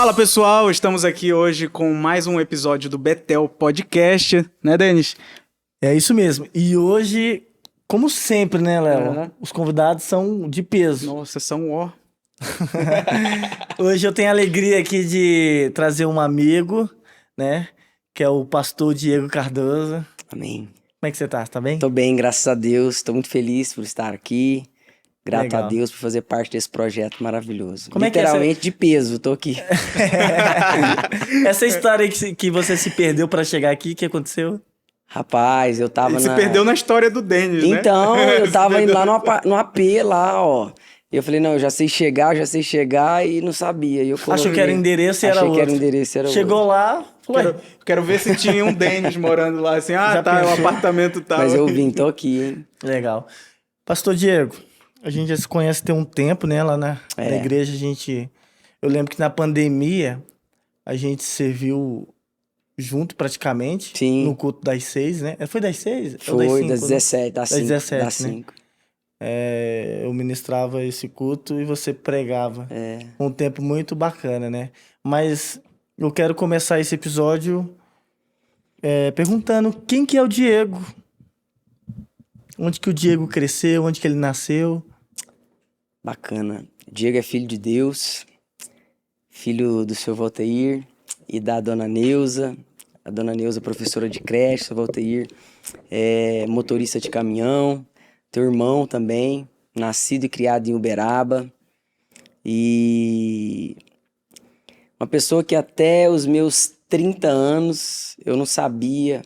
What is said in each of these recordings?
Fala pessoal, estamos aqui hoje com mais um episódio do Betel Podcast, né, Denis? É isso mesmo. E hoje, como sempre, né, Léo? Uhum. Os convidados são de peso. Nossa, são ó. Hoje eu tenho a alegria aqui de trazer um amigo, né? Que é o pastor Diego Cardoso. Amém. Como é que você tá? Tá bem? Tô bem, graças a Deus. Tô muito feliz por estar aqui. Grato Legal. a Deus por fazer parte desse projeto maravilhoso. Como é que é Literalmente de peso, tô aqui. Essa história aí que você se perdeu pra chegar aqui, o que aconteceu? Rapaz, eu tava Ele se perdeu na história do Denis, né? Então, eu tava indo lá no AP, lá, ó. E eu falei, não, eu já sei chegar e não sabia. E eu Achou que era endereço e era Achei outro. que era endereço e era Chegou outro. lá, falou, Quero ver se tinha um Denis morando lá, assim, Já tá, o pensou? apartamento tá. Mas eu vim, tô aqui, hein? legal. Pastor Diego, a gente já se conhece tem um tempo, né? Lá na É. igreja Eu lembro que na pandemia a gente serviu junto praticamente. Sim. No culto das 6, né? Foi das 6? Foi das 17, das 5. 17, Das né? 5. Eu ministrava esse culto e você pregava. É. Um tempo muito bacana, né? Mas eu quero começar esse episódio perguntando quem que é o Diego? Onde que o Diego cresceu? Onde que ele nasceu? Bacana. Diego é filho de Deus, filho do seu Valteir e da dona Neuza. A dona Neuza é professora de creche, seu Valteir é motorista de caminhão. Teu irmão também, nascido e criado em Uberaba. E uma pessoa que até os meus 30 anos eu não sabia,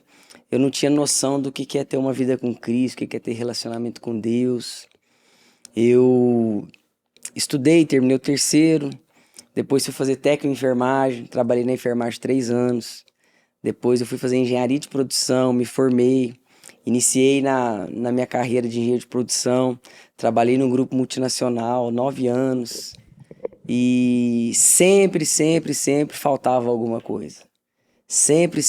eu não tinha noção do que é ter uma vida com Cristo, o que é ter relacionamento com Deus. Eu estudei, terminei o terceiro, depois fui fazer técnico em enfermagem, trabalhei na enfermagem 3 anos. Depois eu fui fazer engenharia de produção, me formei, iniciei na minha carreira de engenheiro de produção, trabalhei num grupo multinacional 9 anos e sempre faltava alguma coisa. Sempre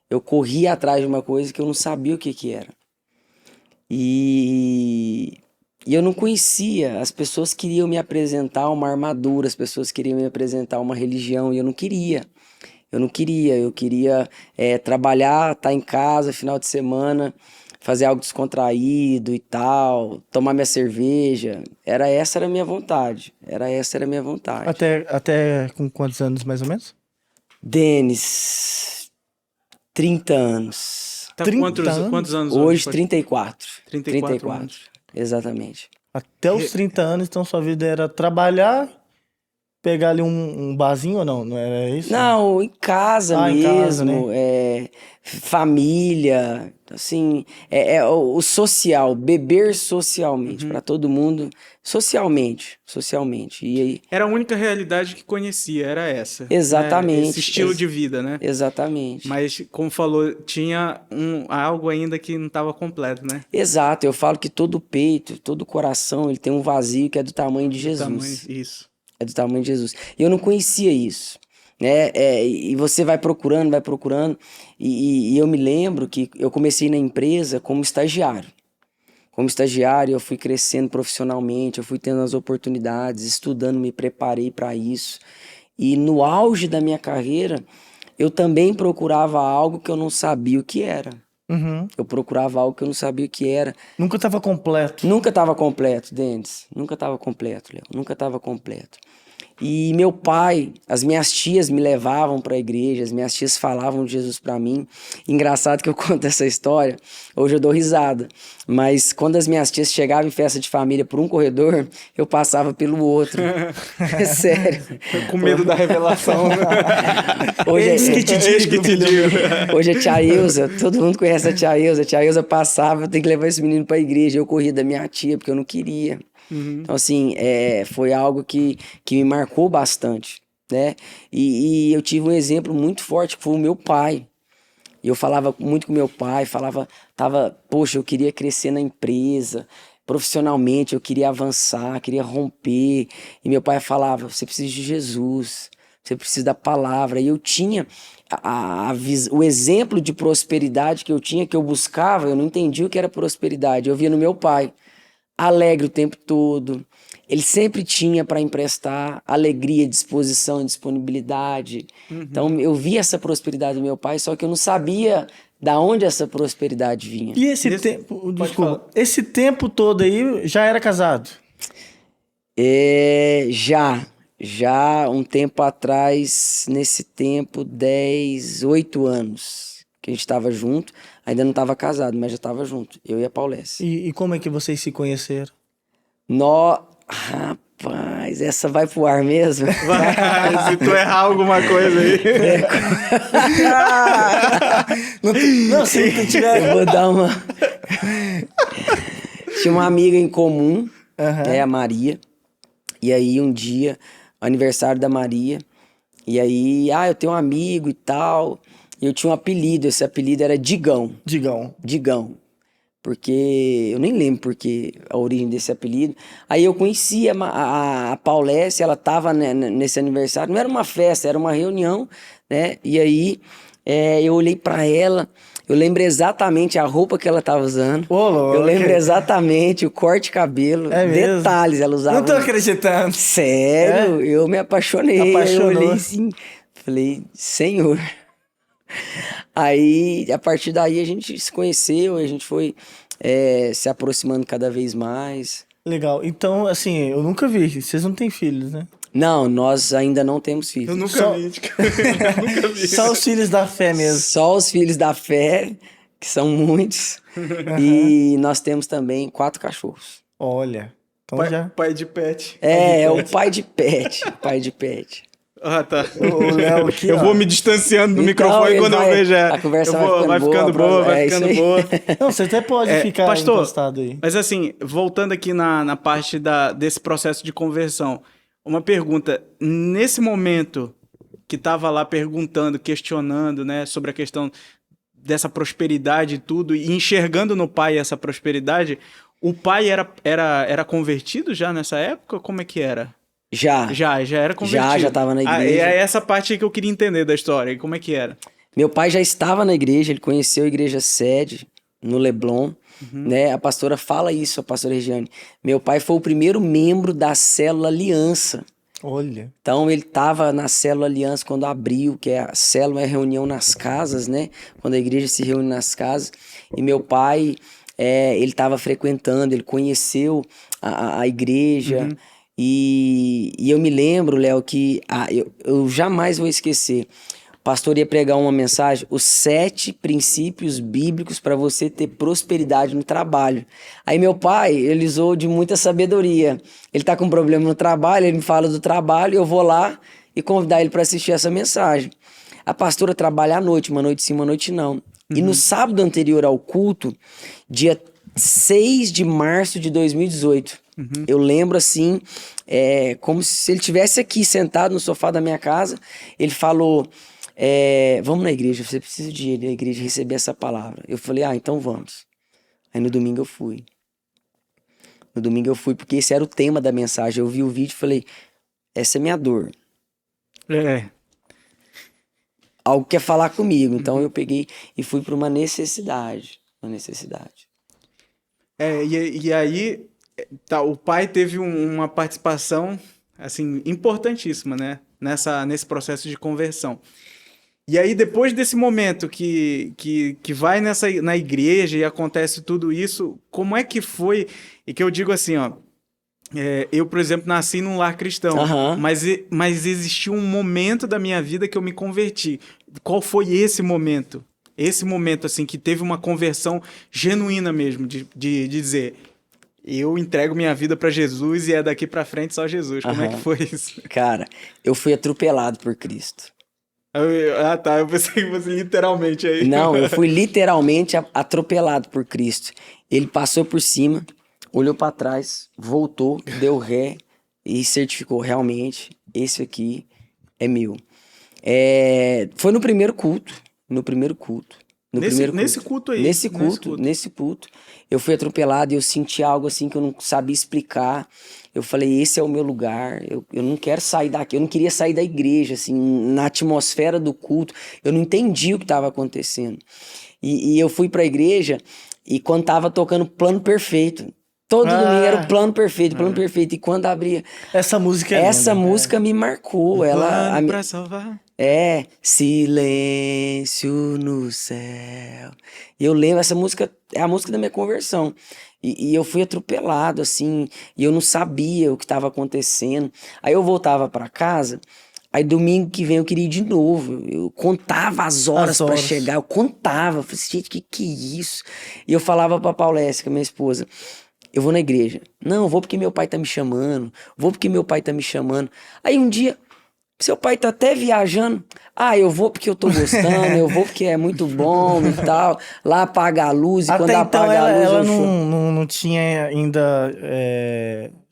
eu corria atrás de uma coisa que eu não sabia o que era. E eu não conhecia, as pessoas queriam me apresentar uma armadura, as pessoas queriam me apresentar uma religião e eu não queria. Eu queria trabalhar, estar em casa, final de semana, fazer algo descontraído e tal, tomar minha cerveja. Essa era a minha vontade, Até com quantos anos, mais ou menos? Denis, 30 anos. Tá 30 quantos anos Hoje, pode- 34. 34 anos. Exatamente. Até os 30 anos, então sua vida era trabalhar, pegar ali um barzinho ou não? Não era isso? Não, em casa Em casa, mesmo, família, assim, o social, beber socialmente, para todo mundo, socialmente. E aí, Era a única realidade que conhecia, era essa. né? Exatamente. Esse estilo de vida, né? exatamente. Mas, como falou, tinha algo ainda que não estava completo, né? Exato, eu falo que todo peito, todo coração, ele tem um vazio que é do tamanho de Jesus. Isso. É do tamanho de Jesus. E eu não conhecia isso, né? E você vai procurando, e eu me lembro que eu comecei na empresa como estagiário. Como estagiário, eu fui crescendo profissionalmente, eu fui tendo as oportunidades, estudando, me preparei para isso. E no auge da minha carreira, eu também procurava algo que eu não sabia o que era. Uhum. Eu procurava algo que eu não sabia o que era. Nunca estava completo. Nunca estava completo, Denis. Nunca estava completo, Léo. Nunca estava completo. E meu pai, as minhas tias me levavam para a igreja, as minhas tias falavam de Jesus para mim. Engraçado que eu conto essa história, hoje eu dou risada. Mas quando as minhas tias chegavam em festa de família por um corredor, eu passava pelo outro. É sério. Com medo da revelação. Hoje Eis que te digo, Eis que te digo. Hoje a tia Ilza, todo mundo conhece a tia Ilza. A tia Ilza passava, eu tenho que levar esse menino pra igreja. Eu corria da minha tia, porque eu não queria. Então, assim, foi algo que me marcou bastante, né? E eu tive um exemplo muito forte, que foi o meu pai. E eu falava muito com meu pai, poxa, eu queria crescer na empresa, profissionalmente, eu queria avançar, queria romper. E meu pai falava, você precisa de Jesus, você precisa da palavra. E eu tinha o exemplo de prosperidade que eu tinha, que eu buscava, eu não entendia o que era prosperidade. Eu via no meu pai, alegre o tempo todo, ele sempre tinha para emprestar alegria, disposição, disponibilidade. Então eu vi essa prosperidade do meu pai, só que eu não sabia da onde essa prosperidade vinha. E esse tempo, desculpa, esse tempo todo aí já era casado? Já um tempo atrás, nesse tempo, 8 anos que a gente estava junto, ainda não estava casado, mas já estava junto, eu e a Paulesse. E como é que vocês se conheceram? Rapaz, essa vai pro ar mesmo? Se tu errar alguma coisa aí. Não, se tu tiver... Eu vou dar uma... Tinha uma amiga em comum, a Maria. E aí um dia, aniversário da Maria, e aí, eu tenho um amigo e tal, e eu tinha um apelido, esse apelido era Digão. Digão. Porque, eu nem lembro porque a origem desse apelido. Aí eu conheci a Paulesse, ela tava nesse aniversário, não era uma festa, era uma reunião, né? E aí eu olhei pra ela, eu lembro exatamente a roupa que ela tava usando. Ô, louco. Eu lembro exatamente o corte de cabelo. É mesmo? Detalhes, ela usava. Não tô acreditando. Sério? Eu me apaixonei. Apaixonou. Eu olhei assim, falei, Senhor. Aí, a partir daí, a gente se conheceu, a gente foi se aproximando cada vez mais. Legal. Então, assim, eu nunca vi. Vocês não têm filhos, né? Não, nós ainda não temos filhos. Eu nunca vi. Eu nunca vi. Só os filhos da fé mesmo. Só os filhos da fé, que são muitos. E nós temos também 4 cachorros. Olha. Então já. Pai de pet. É o pai de pet. Pai de pet. Ah, tá. O Léo aqui, eu ó. vou me distanciando do Então, microfone ele quando eu vai- vejo. a conversa vai ficando boa, vai isso ficando aí. boa. Não, você até pode ficar pastor, encostado aí. Mas assim, voltando aqui na parte desse processo de conversão, uma pergunta. Nesse momento que tava lá perguntando, questionando, né, sobre a questão dessa prosperidade e tudo, e enxergando no pai essa prosperidade, o pai era convertido já nessa época? Como é que era? Já. Já era convertido. Já tava na igreja. É essa parte aí que eu queria entender da história. E como é que era? Meu pai já estava na igreja, ele conheceu a igreja sede no Leblon, né? A pastora fala isso, a pastora Regiane. Meu pai foi o primeiro membro da célula Aliança. Olha. Então ele estava na célula Aliança quando abriu, que a célula é reunião nas casas, né? Quando a igreja se reúne nas casas. E meu pai, ele estava frequentando, ele conheceu a igreja. E eu me lembro, Léo, que eu jamais vou esquecer. O pastor ia pregar uma mensagem, os 7 princípios bíblicos para você ter prosperidade no trabalho. Aí meu pai, ele usou de muita sabedoria. Ele tá com um problema no trabalho, ele me fala do trabalho, eu vou lá e convidar ele para assistir essa mensagem. A pastora trabalha à noite, uma noite sim, uma noite não. E no sábado anterior ao culto, dia 6 de março de 2018, eu lembro assim, como se ele estivesse aqui sentado no sofá da minha casa, ele falou, vamos na igreja, você precisa de ir na igreja receber essa palavra. Eu falei, então vamos. Aí no domingo eu fui. No domingo eu fui porque esse era o tema da mensagem. Eu vi o vídeo e falei, essa é minha dor. Algo quer falar comigo. Então eu peguei e fui para uma necessidade. E aí, o pai teve uma participação, assim, importantíssima, né? Nesse processo de conversão. E aí, depois desse momento que vai na igreja e acontece tudo isso, como é que foi? E que eu digo assim, ó, eu, por exemplo, nasci num lar cristão, mas existiu um momento da minha vida que eu me converti. Qual foi esse momento? Esse momento, assim, que teve uma conversão genuína mesmo, de dizer, eu entrego minha vida pra Jesus e é daqui pra frente só Jesus. Como é que foi isso? Cara, eu fui atropelado por Cristo. Eu pensei que fosse literalmente aí. Não, eu fui literalmente atropelado por Cristo. Ele passou por cima, olhou pra trás, voltou, deu ré e certificou realmente, esse aqui é meu. Foi no primeiro culto. Nesse culto aí. Nesse culto. Eu fui atropelado e eu senti algo assim que eu não sabia explicar. Eu falei, esse é o meu lugar. Eu não quero sair daqui. Eu não queria sair da igreja, assim, na atmosfera do culto. Eu não entendi o que estava acontecendo. E eu fui pra igreja e quando tava tocando Plano Perfeito, Todo domingo era o plano perfeito, o plano perfeito. E quando abria... Essa música é Essa linda. música me marcou. Ela... Plano pra salvar. Silêncio no céu. E eu lembro, essa música é a música da minha conversão. E eu fui atropelado, assim, e eu não sabia o que estava acontecendo. Aí eu voltava para casa, aí domingo que vem eu queria ir de novo. Eu contava as horas para chegar, eu contava. Eu falei, gente, que é isso? E eu falava pra Paulécia, minha esposa, eu vou na igreja. Não, eu vou porque meu pai tá me chamando. Vou porque meu pai tá me chamando. Aí um dia... Seu pai tá até viajando. Ah, eu vou porque eu tô gostando, eu vou porque é muito bom e tal. Lá apaga a luz e Até quando então apaga a luz ela eu choro. não tinha ainda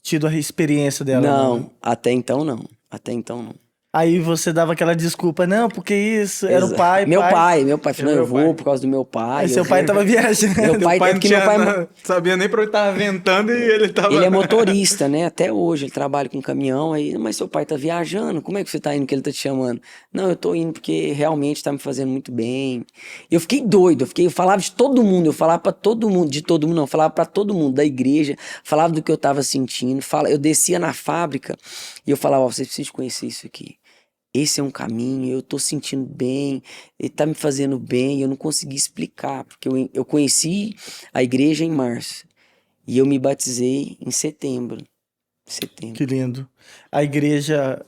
tido a experiência dela. Não, até então não. Até então não. Aí você dava aquela desculpa, não, porque isso, era o pai, Meu pai falou, Era eu meu vou pai. por causa do meu pai. Aí eu seu pai vou. tava viajando. Meu pai, Pai é não porque tinha meu pai... sabia nem pra onde tava ventando e ele tava... Ele é motorista, né? Até hoje, ele trabalha com caminhão. Aí, mas seu pai tá viajando, como é que você tá indo que ele tá te chamando? Não, eu tô indo porque realmente tá me fazendo muito bem. Eu fiquei doido, eu falava de todo mundo, eu falava pra todo mundo, de todo mundo não, eu falava pra todo mundo da igreja, falava do que eu tava sentindo, eu descia na fábrica e eu falava, ó, vocês precisam conhecer isso aqui. Esse é um caminho, eu tô sentindo bem, ele tá me fazendo bem, eu não consegui explicar, porque eu conheci a igreja em março. E eu me batizei em setembro. Que lindo. A igreja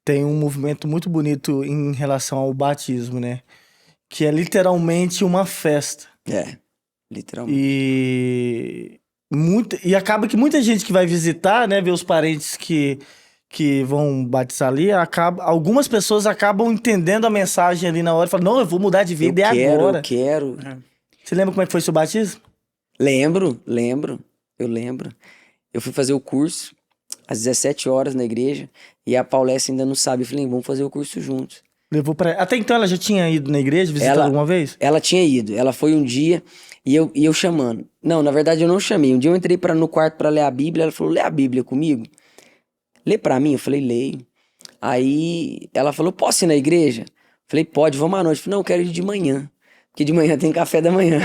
tem um movimento muito bonito em relação ao batismo, né? Que é literalmente uma festa. É, literalmente. E acaba que muita gente que vai visitar, né? Ver os parentes que vão batizar ali, algumas pessoas acabam entendendo a mensagem ali na hora e falam, não, eu vou mudar de vida agora. Eu quero. Você lembra como é que foi seu batismo? Lembro. Eu lembro. Eu fui fazer o curso às 17 horas na igreja e a Paulécia ainda não sabe. Eu falei, vamos fazer o curso juntos. Até então ela já tinha ido na igreja, visitado alguma vez? Ela tinha ido. Ela foi um dia e eu chamando. Não, na verdade eu não chamei. Um dia eu entrei no quarto para ler a Bíblia. Ela falou, lê a Bíblia comigo. Lê pra mim? Eu falei, leio. Aí ela falou, posso ir na igreja? Eu falei, pode, vamos à noite. Eu falei, não, eu quero ir de manhã. Porque de manhã tem café da manhã.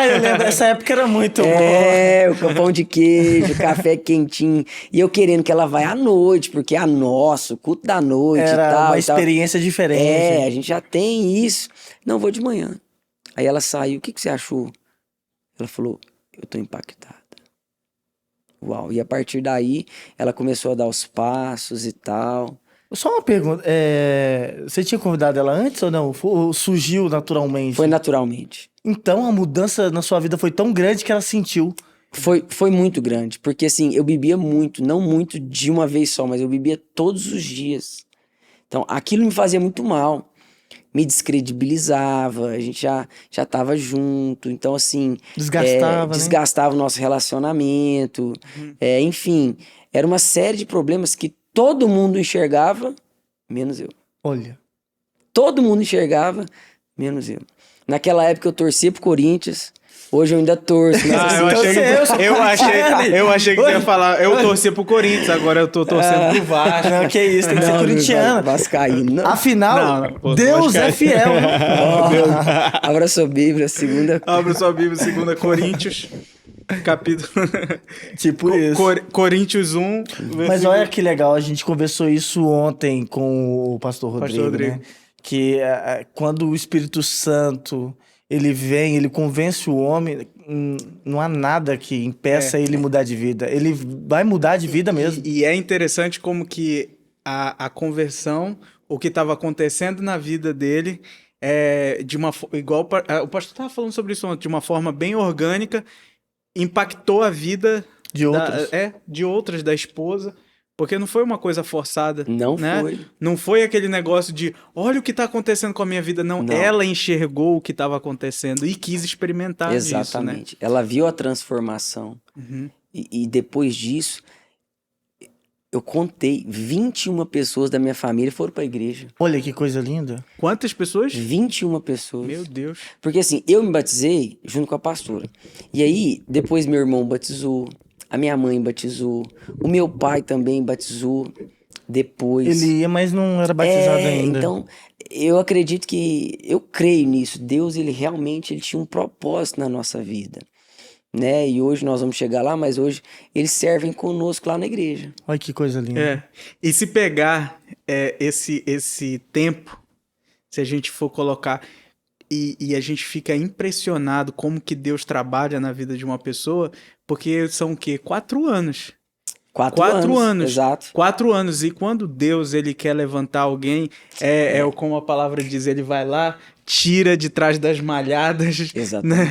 Eu lembro, essa época era muito bom. O pão de queijo, café quentinho. E eu querendo que ela vá à noite, porque o culto da noite Era e tal. uma experiência diferente. A gente já tem isso. Não, vou de manhã. Aí ela saiu, o que você achou? Ela falou, eu tô impactada. Uau, e a partir daí ela começou a dar os passos e tal. Só uma pergunta, você tinha convidado ela antes ou não? Ou surgiu naturalmente? Foi naturalmente. Então a mudança na sua vida foi tão grande que ela sentiu. Foi muito grande, porque assim, eu bebia muito, não muito de uma vez só, mas eu bebia todos os dias. Então aquilo me fazia muito mal, me descredibilizava, a gente já tava junto, então assim... Desgastava o nosso relacionamento, enfim, era uma série de problemas que todo mundo enxergava, menos eu. Olha. Todo mundo enxergava, menos eu. Naquela época eu torcia pro Corinthians, hoje eu ainda torço. Mas eu achei que você ia falar, eu torcia pro Corinthians, agora eu tô torcendo pro Vasco. Não, que isso, tem que ser corintiano. Vascaíno. Afinal, Deus é fiel. Abra sua Bíblia, Abra sua Bíblia, 2 Coríntios, capítulo... Tipo isso. Coríntios 1. Mas olha que legal, a gente conversou isso ontem com o pastor Rodrigo, né? Que quando o Espírito Santo ele vem, ele convence o homem, não há nada que impeça ele mudar de vida. Ele vai mudar de vida mesmo. E é interessante como que a conversão, o que estava acontecendo na vida dele, igual o pastor estava falando sobre isso ontem, de uma forma bem orgânica, impactou a vida de outras, da esposa. Porque não foi uma coisa forçada. Não, né? foi. Não foi aquele negócio de, olha o que está acontecendo com a minha vida. Não, ela enxergou o que estava acontecendo e quis experimentar disso, né? Exatamente. Ela viu a transformação. E depois disso, eu contei, 21 pessoas da minha família foram para a igreja. Olha que coisa linda. Quantas pessoas? 21 pessoas. Meu Deus. Porque assim, eu me batizei junto com a pastora. E aí, depois meu irmão batizou. A minha mãe batizou, o meu pai também batizou depois. Ele ia, mas não era batizado ainda. Então, eu creio nisso. Deus, ele realmente tinha um propósito na nossa vida. né? E hoje nós vamos chegar lá, mas hoje eles servem conosco lá na igreja. Olha que coisa linda. É. E se pegar esse tempo, se a gente for colocar, e a gente fica impressionado como que Deus trabalha na vida de uma pessoa, porque são o quê? 4 anos. 4 anos. Exato. 4 anos. E quando Deus ele quer levantar alguém, como a palavra diz, ele vai lá, tira de trás das malhadas, né?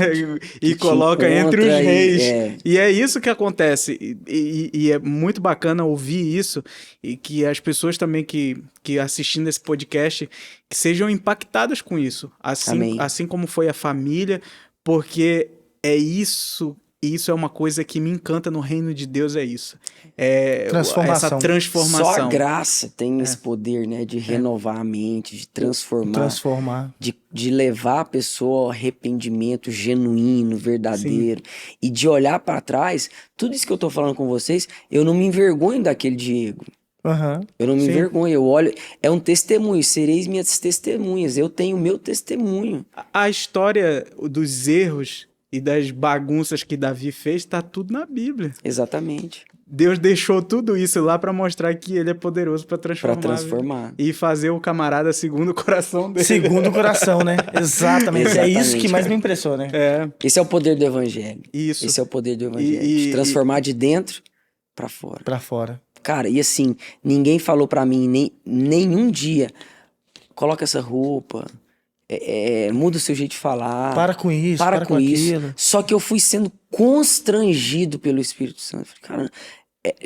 E coloca entre os reis. E é isso que acontece. E é muito bacana ouvir isso, e que as pessoas também que assistindo esse podcast que sejam impactadas com isso. Assim como foi a família, porque é isso. Isso é uma coisa que me encanta no reino de Deus, é isso. Essa transformação. Só a graça tem esse poder, né? De renovar a mente, de transformar. De levar a pessoa ao arrependimento genuíno, verdadeiro. Sim. E de olhar para trás, tudo isso que eu tô falando com vocês, eu não me envergonho daquele Diego. Uhum. Eu não me envergonho, eu olho, é um testemunho, sereis minhas testemunhas, eu tenho o meu testemunho. A história dos erros e das bagunças que Davi fez, tá tudo na Bíblia. Exatamente. Deus deixou tudo isso lá para mostrar que ele é poderoso para transformar. Para transformar. E fazer o camarada segundo o coração dele. Segundo o coração, né? Exatamente. É isso que mais me impressiona. Esse é o poder do evangelho. Isso. Esse é o poder do evangelho. De transformar de dentro para fora. Para fora. Cara, e assim, ninguém falou para mim nenhum dia, coloca essa roupa... muda o seu jeito de falar. Para com isso, para com isso. Aquilo. Só que eu fui sendo constrangido pelo Espírito Santo. Falei, cara,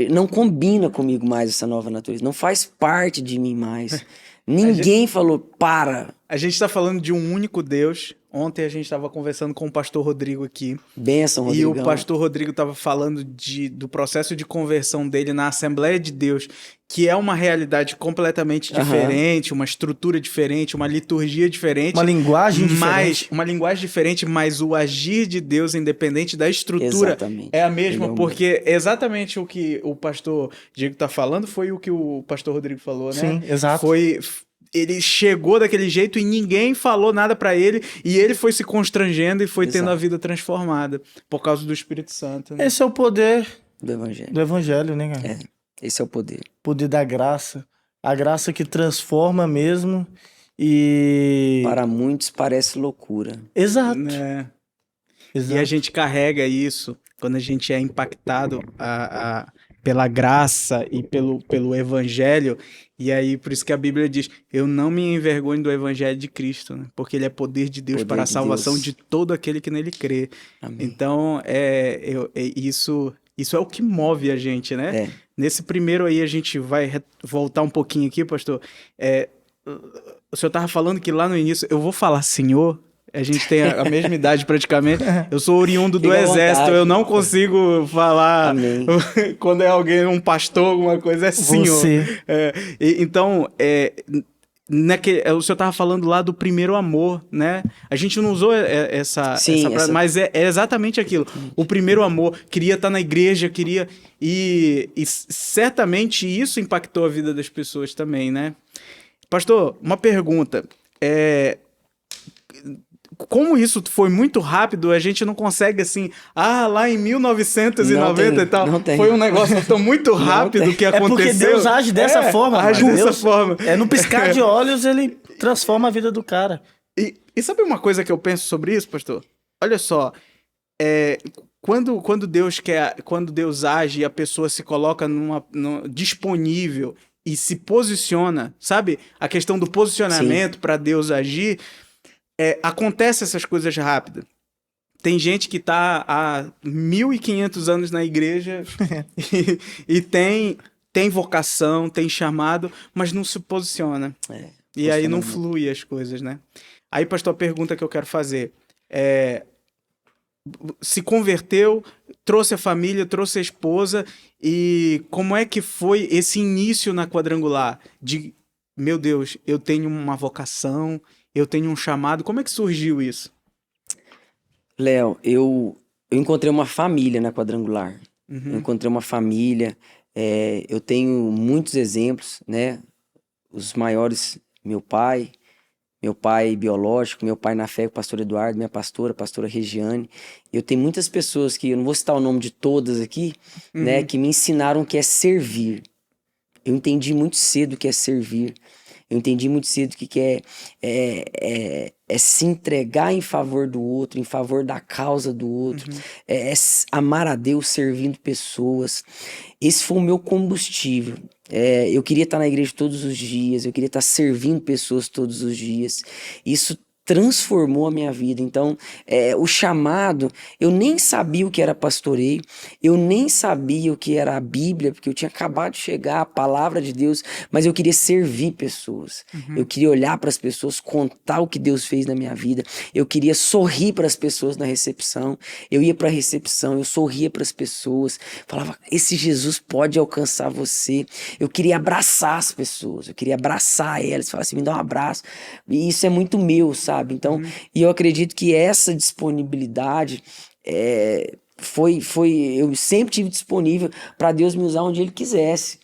não combina comigo mais essa nova natureza. Não faz parte de mim mais. Ninguém falou, para. A gente está falando de um único Deus. Ontem a gente estava conversando com o pastor Rodrigo aqui. Benção, Rodrigo. E o pastor Rodrigo estava falando do processo de conversão dele na Assembleia de Deus, que é uma realidade completamente diferente, uma estrutura diferente, uma liturgia diferente. Uma linguagem diferente. Uma linguagem diferente, mas o agir de Deus, independente da estrutura, é a mesma, porque exatamente o que o pastor Diego está falando foi o que o pastor Rodrigo falou, né? Sim, exato. Ele chegou daquele jeito e ninguém falou nada pra ele, e ele foi se constrangendo e foi tendo a vida transformada por causa do Espírito Santo. Né? Esse é o poder do evangelho, né, cara? Esse é o poder. Poder da graça. A graça que transforma mesmo e... Para muitos parece loucura. Exato. Exato. E a gente carrega isso quando a gente é impactado pela graça e pelo evangelho. E aí, por isso que a Bíblia diz, eu não me envergonho do evangelho de Cristo, né? Porque ele é poder de Deus para a salvação de todo aquele que nele crê. Amém. Então, isso é o que move a gente, né? Nesse primeiro aí, a gente vai voltar um pouquinho aqui, pastor. O senhor estava falando que lá no início, eu vou falar senhor... A gente tem a mesma idade praticamente. Eu sou oriundo do exército, eu não consigo falar. Amém. Quando é alguém, um pastor, alguma coisa, é senhor. Então, o senhor estava falando lá do primeiro amor, né? A gente não usou essa mas é exatamente aquilo. O primeiro amor, queria estar na igreja, e certamente isso impactou a vida das pessoas também, né? Pastor, uma pergunta. Como isso foi muito rápido, a gente não consegue assim, lá em 1990 e tal, foi um negócio tão muito rápido que aconteceu. É porque Deus age dessa forma. Age dessa forma. No piscar de olhos, ele transforma a vida do cara. E sabe uma coisa que eu penso sobre isso, pastor? Olha só, quando Deus age e a pessoa se coloca disponível e se posiciona, sabe? A questão do posicionamento para Deus agir... acontece essas coisas rápidas. Tem gente que tá há 1500 anos na igreja e tem vocação, tem chamado, mas não se posiciona. E aí não flui as coisas, né? Aí, pastor, a pergunta que eu quero fazer se converteu, trouxe a família, trouxe a esposa, e como é que foi esse início na Quadrangular? De, meu Deus, eu tenho uma vocação... Eu tenho um chamado. Como é que surgiu isso? Léo, eu encontrei uma família na Quadrangular. Eu encontrei uma família. Eu tenho muitos exemplos, né? Os maiores, meu pai, meu pai biológico, meu pai na fé, o pastor Eduardo, minha pastora, a pastora Regiane. Eu tenho muitas pessoas que, eu não vou citar o nome de todas aqui, né, que me ensinaram o que é servir. Eu entendi muito cedo o que é servir. Eu entendi muito cedo o que é se entregar em favor do outro, em favor da causa do outro, amar a Deus servindo pessoas. Esse foi o meu combustível. Eu queria estar na igreja todos os dias, eu queria estar servindo pessoas todos os dias. Isso transformou a minha vida. Então, o chamado, eu nem sabia o que era pastoreio, eu nem sabia o que era a Bíblia, porque eu tinha acabado de chegar, a palavra de Deus, mas eu queria servir pessoas. Eu queria olhar para as pessoas, contar o que Deus fez na minha vida. Eu queria sorrir para as pessoas na recepção. Eu ia para a recepção, eu sorria para as pessoas, falava, esse Jesus pode alcançar você. Eu queria abraçar as pessoas, eu queria abraçar elas, falar assim, me dá um abraço. E isso é muito meu, sabe? Então, e eu acredito que essa disponibilidade eu sempre tive disponível para Deus me usar onde Ele quisesse.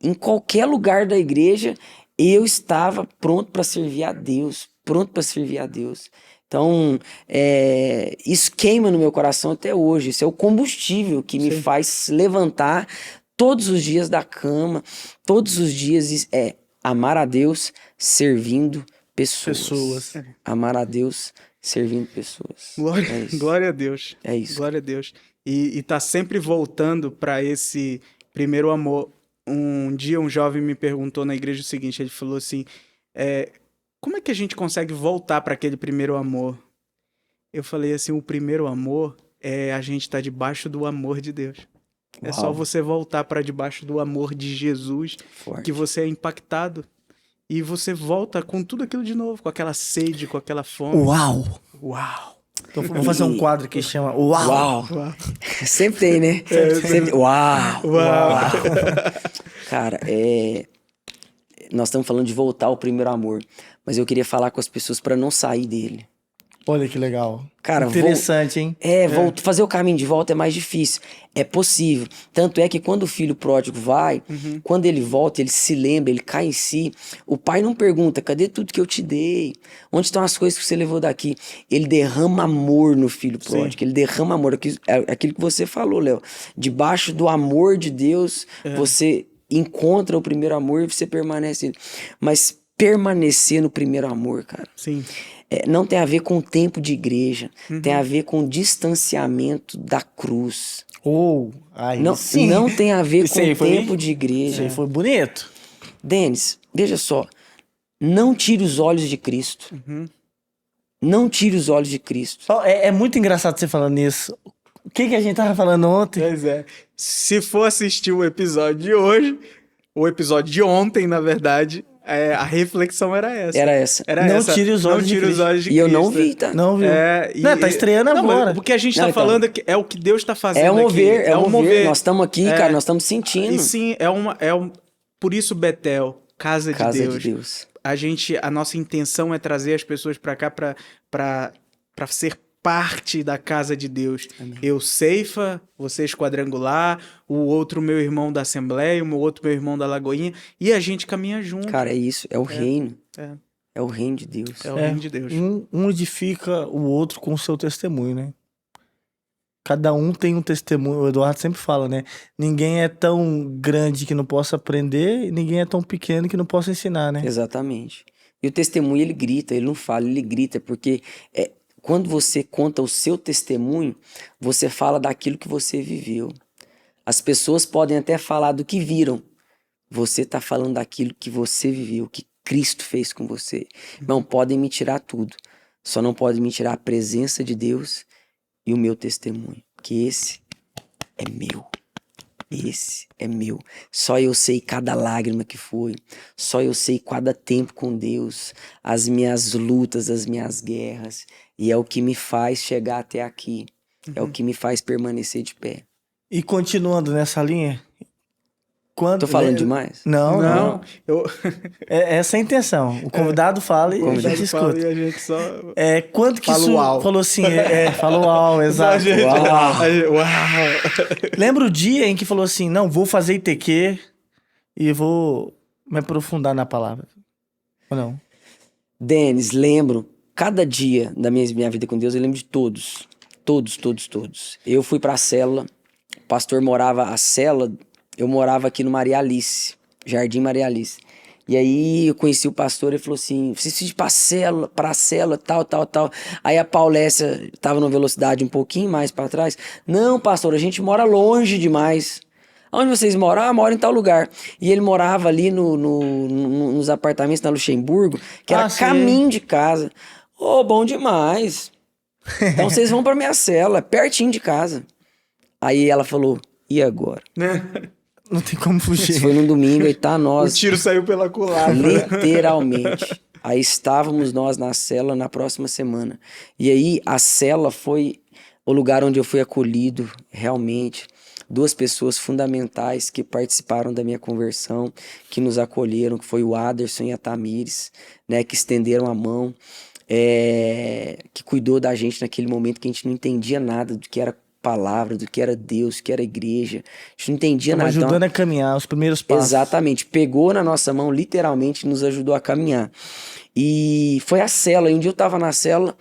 Em qualquer lugar da igreja, eu estava pronto para servir a Deus, pronto para servir a Deus. Então, isso queima no meu coração até hoje. Isso é o combustível que me faz levantar todos os dias da cama, todos os dias amar a Deus servindo pessoas. Amar a Deus servindo pessoas. Glória a Deus. É isso. Glória a Deus. E tá sempre voltando para esse primeiro amor. Um dia um jovem me perguntou na igreja o seguinte, ele falou assim, como é que a gente consegue voltar para aquele primeiro amor? Eu falei assim, o primeiro amor é a gente estar debaixo do amor de Deus. Uau. É só você voltar para debaixo do amor de Jesus, Forte. que você é impactado. E você volta com tudo aquilo de novo, com aquela sede, com aquela fome. Uau! Uau! Então, vou fazer um quadro que chama Uau! Uau! Sempre tem, né? Sempre... Uau! Uau! Cara, nós estamos falando de voltar ao primeiro amor, mas eu queria falar com as pessoas para não sair dele. Olha que legal. Cara, interessante, hein? Fazer o caminho de volta é mais difícil. É possível. Tanto é que quando o filho pródigo vai, quando ele volta, ele se lembra, ele cai em si. O pai não pergunta, cadê tudo que eu te dei? Onde estão as coisas que você levou daqui? Ele derrama amor no filho pródigo. Ele derrama amor. Aquilo que você falou, Léo. Debaixo do amor de Deus, você encontra o primeiro amor e você permanece. Mas permanecer no primeiro amor, cara. Sim. Não tem a ver com o tempo de igreja, tem a ver com o distanciamento da cruz. Não tem a ver com o tempo de igreja. Isso aí foi bonito. Denis, veja só, não tire os olhos de Cristo. Não tire os olhos de Cristo. É muito engraçado você falando isso. O que a gente tava falando ontem? Pois é. Se for assistir o episódio de hoje, o episódio de ontem, na verdade... a reflexão era essa. Não tire os olhos de Cristo. E eu não vi, tá? Não viu. Tá estreando agora. O que a gente tá falando é o que Deus tá fazendo é um mover, aqui. É um mover. Nós estamos aqui, cara, nós estamos sentindo. E sim, por isso Betel, casa de Deus. A nossa intenção é trazer as pessoas pra cá pra ser parte da casa de Deus. Amém. Eu Ceifa, vocês Quadrangular, o outro meu irmão da Assembleia, o outro meu irmão da Lagoinha, e a gente caminha junto. Cara, é isso, é o reino. É o reino de Deus. É o reino de Deus. Um edifica o outro com o seu testemunho, né? Cada um tem um testemunho. O Eduardo sempre fala, né? Ninguém é tão grande que não possa aprender, e ninguém é tão pequeno que não possa ensinar, né? Exatamente. E o testemunho, ele grita, ele não fala, ele grita, porque quando você conta o seu testemunho, você fala daquilo que você viveu. As pessoas podem até falar do que viram. Você está falando daquilo que você viveu, que Cristo fez com você. Não podem me tirar tudo. Só não podem me tirar a presença de Deus e o meu testemunho. Que esse é meu. Esse é meu. Só eu sei cada lágrima que foi. Só eu sei cada tempo com Deus. As minhas lutas, as minhas guerras. E é o que me faz chegar até aqui. É o que me faz permanecer de pé. E continuando nessa linha... Tô falando demais? Não. Essa é a intenção. O convidado fala e a gente escuta. E a gente só... Quando que fala isso... Uau. Falou assim... falou uau, exato. Uau. Lembra o dia em que falou assim, não, vou fazer ITQ e vou me aprofundar na palavra? Ou não? Denis, lembro, cada dia da minha vida com Deus, eu lembro de todos. Todos, todos, todos. Eu fui pra célula, o pastor morava, a célula, eu morava aqui no Maria Alice, Jardim Maria Alice. E aí eu conheci o pastor e falou assim, você precisa ir pra célula, tal, tal, tal. Aí a Paulécia tava numa velocidade um pouquinho mais pra trás. Não, pastor, a gente mora longe demais. Onde vocês moram? Ah, moro em tal lugar. E ele morava ali nos apartamentos na Luxemburgo, que era sim. caminho de casa. Ô, bom demais. Então vocês vão pra minha cela, pertinho de casa. Aí ela falou, e agora? Não tem como fugir. Isso foi num domingo e tá O nós, tiro saiu pela culatra. Né? literalmente. Aí estávamos nós na cela na próxima semana. E aí a cela foi o lugar onde eu fui acolhido, realmente. 2 pessoas fundamentais que participaram da minha conversão, que nos acolheram, que foi o Aderson e a Tamires, né, que estenderam a mão, que cuidou da gente naquele momento que a gente não entendia nada do que era palavra, do que era Deus, do que era igreja. A gente não entendia Tava nada. Então, ajudando a caminhar, os primeiros passos. exatamente, pegou na nossa mão, literalmente nos ajudou a caminhar. E foi a cela, e um dia eu tava na cela,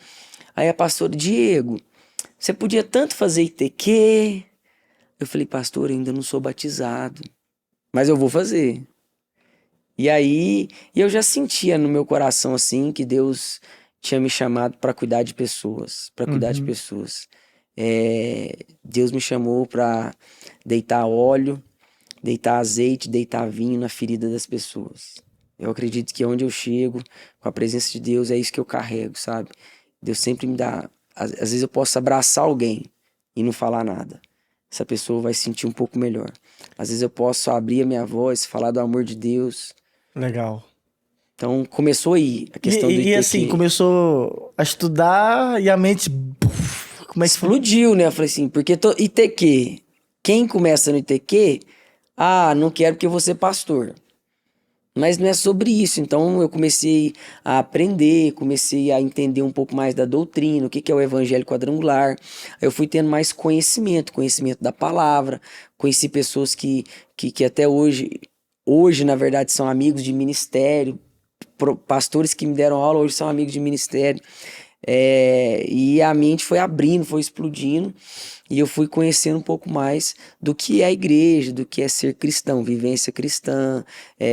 aí a pastora, Diego, você podia tanto fazer ITQ. Eu falei, pastor, eu ainda não sou batizado, mas eu vou fazer. E aí, eu já sentia no meu coração, assim, que Deus tinha me chamado para cuidar de pessoas, para cuidar de pessoas. Deus me chamou para deitar óleo, deitar azeite, deitar vinho na ferida das pessoas. Eu acredito que onde eu chego, com a presença de Deus, é isso que eu carrego, sabe? Deus sempre me dá... Às vezes eu posso abraçar alguém e não falar nada. Essa pessoa vai se sentir um pouco melhor. Às vezes eu posso abrir a minha voz, falar do amor de Deus. Legal. Então começou aí a questão do ITQ. E assim, começou a estudar e a mente... Como é que explodiu, né? Eu falei assim, porque ITQ, quem começa no ITQ, não quero porque eu vou ser pastor. Mas não é sobre isso. Então eu comecei a aprender, comecei a entender um pouco mais da doutrina, o que é o evangelho quadrangular. Eu fui tendo mais conhecimento da palavra. Conheci pessoas que até hoje, na verdade, são amigos de ministério. Pastores que me deram aula hoje são amigos de ministério. E a mente foi abrindo, foi explodindo, e eu fui conhecendo um pouco mais do que é a igreja, do que é ser cristão, vivência cristã,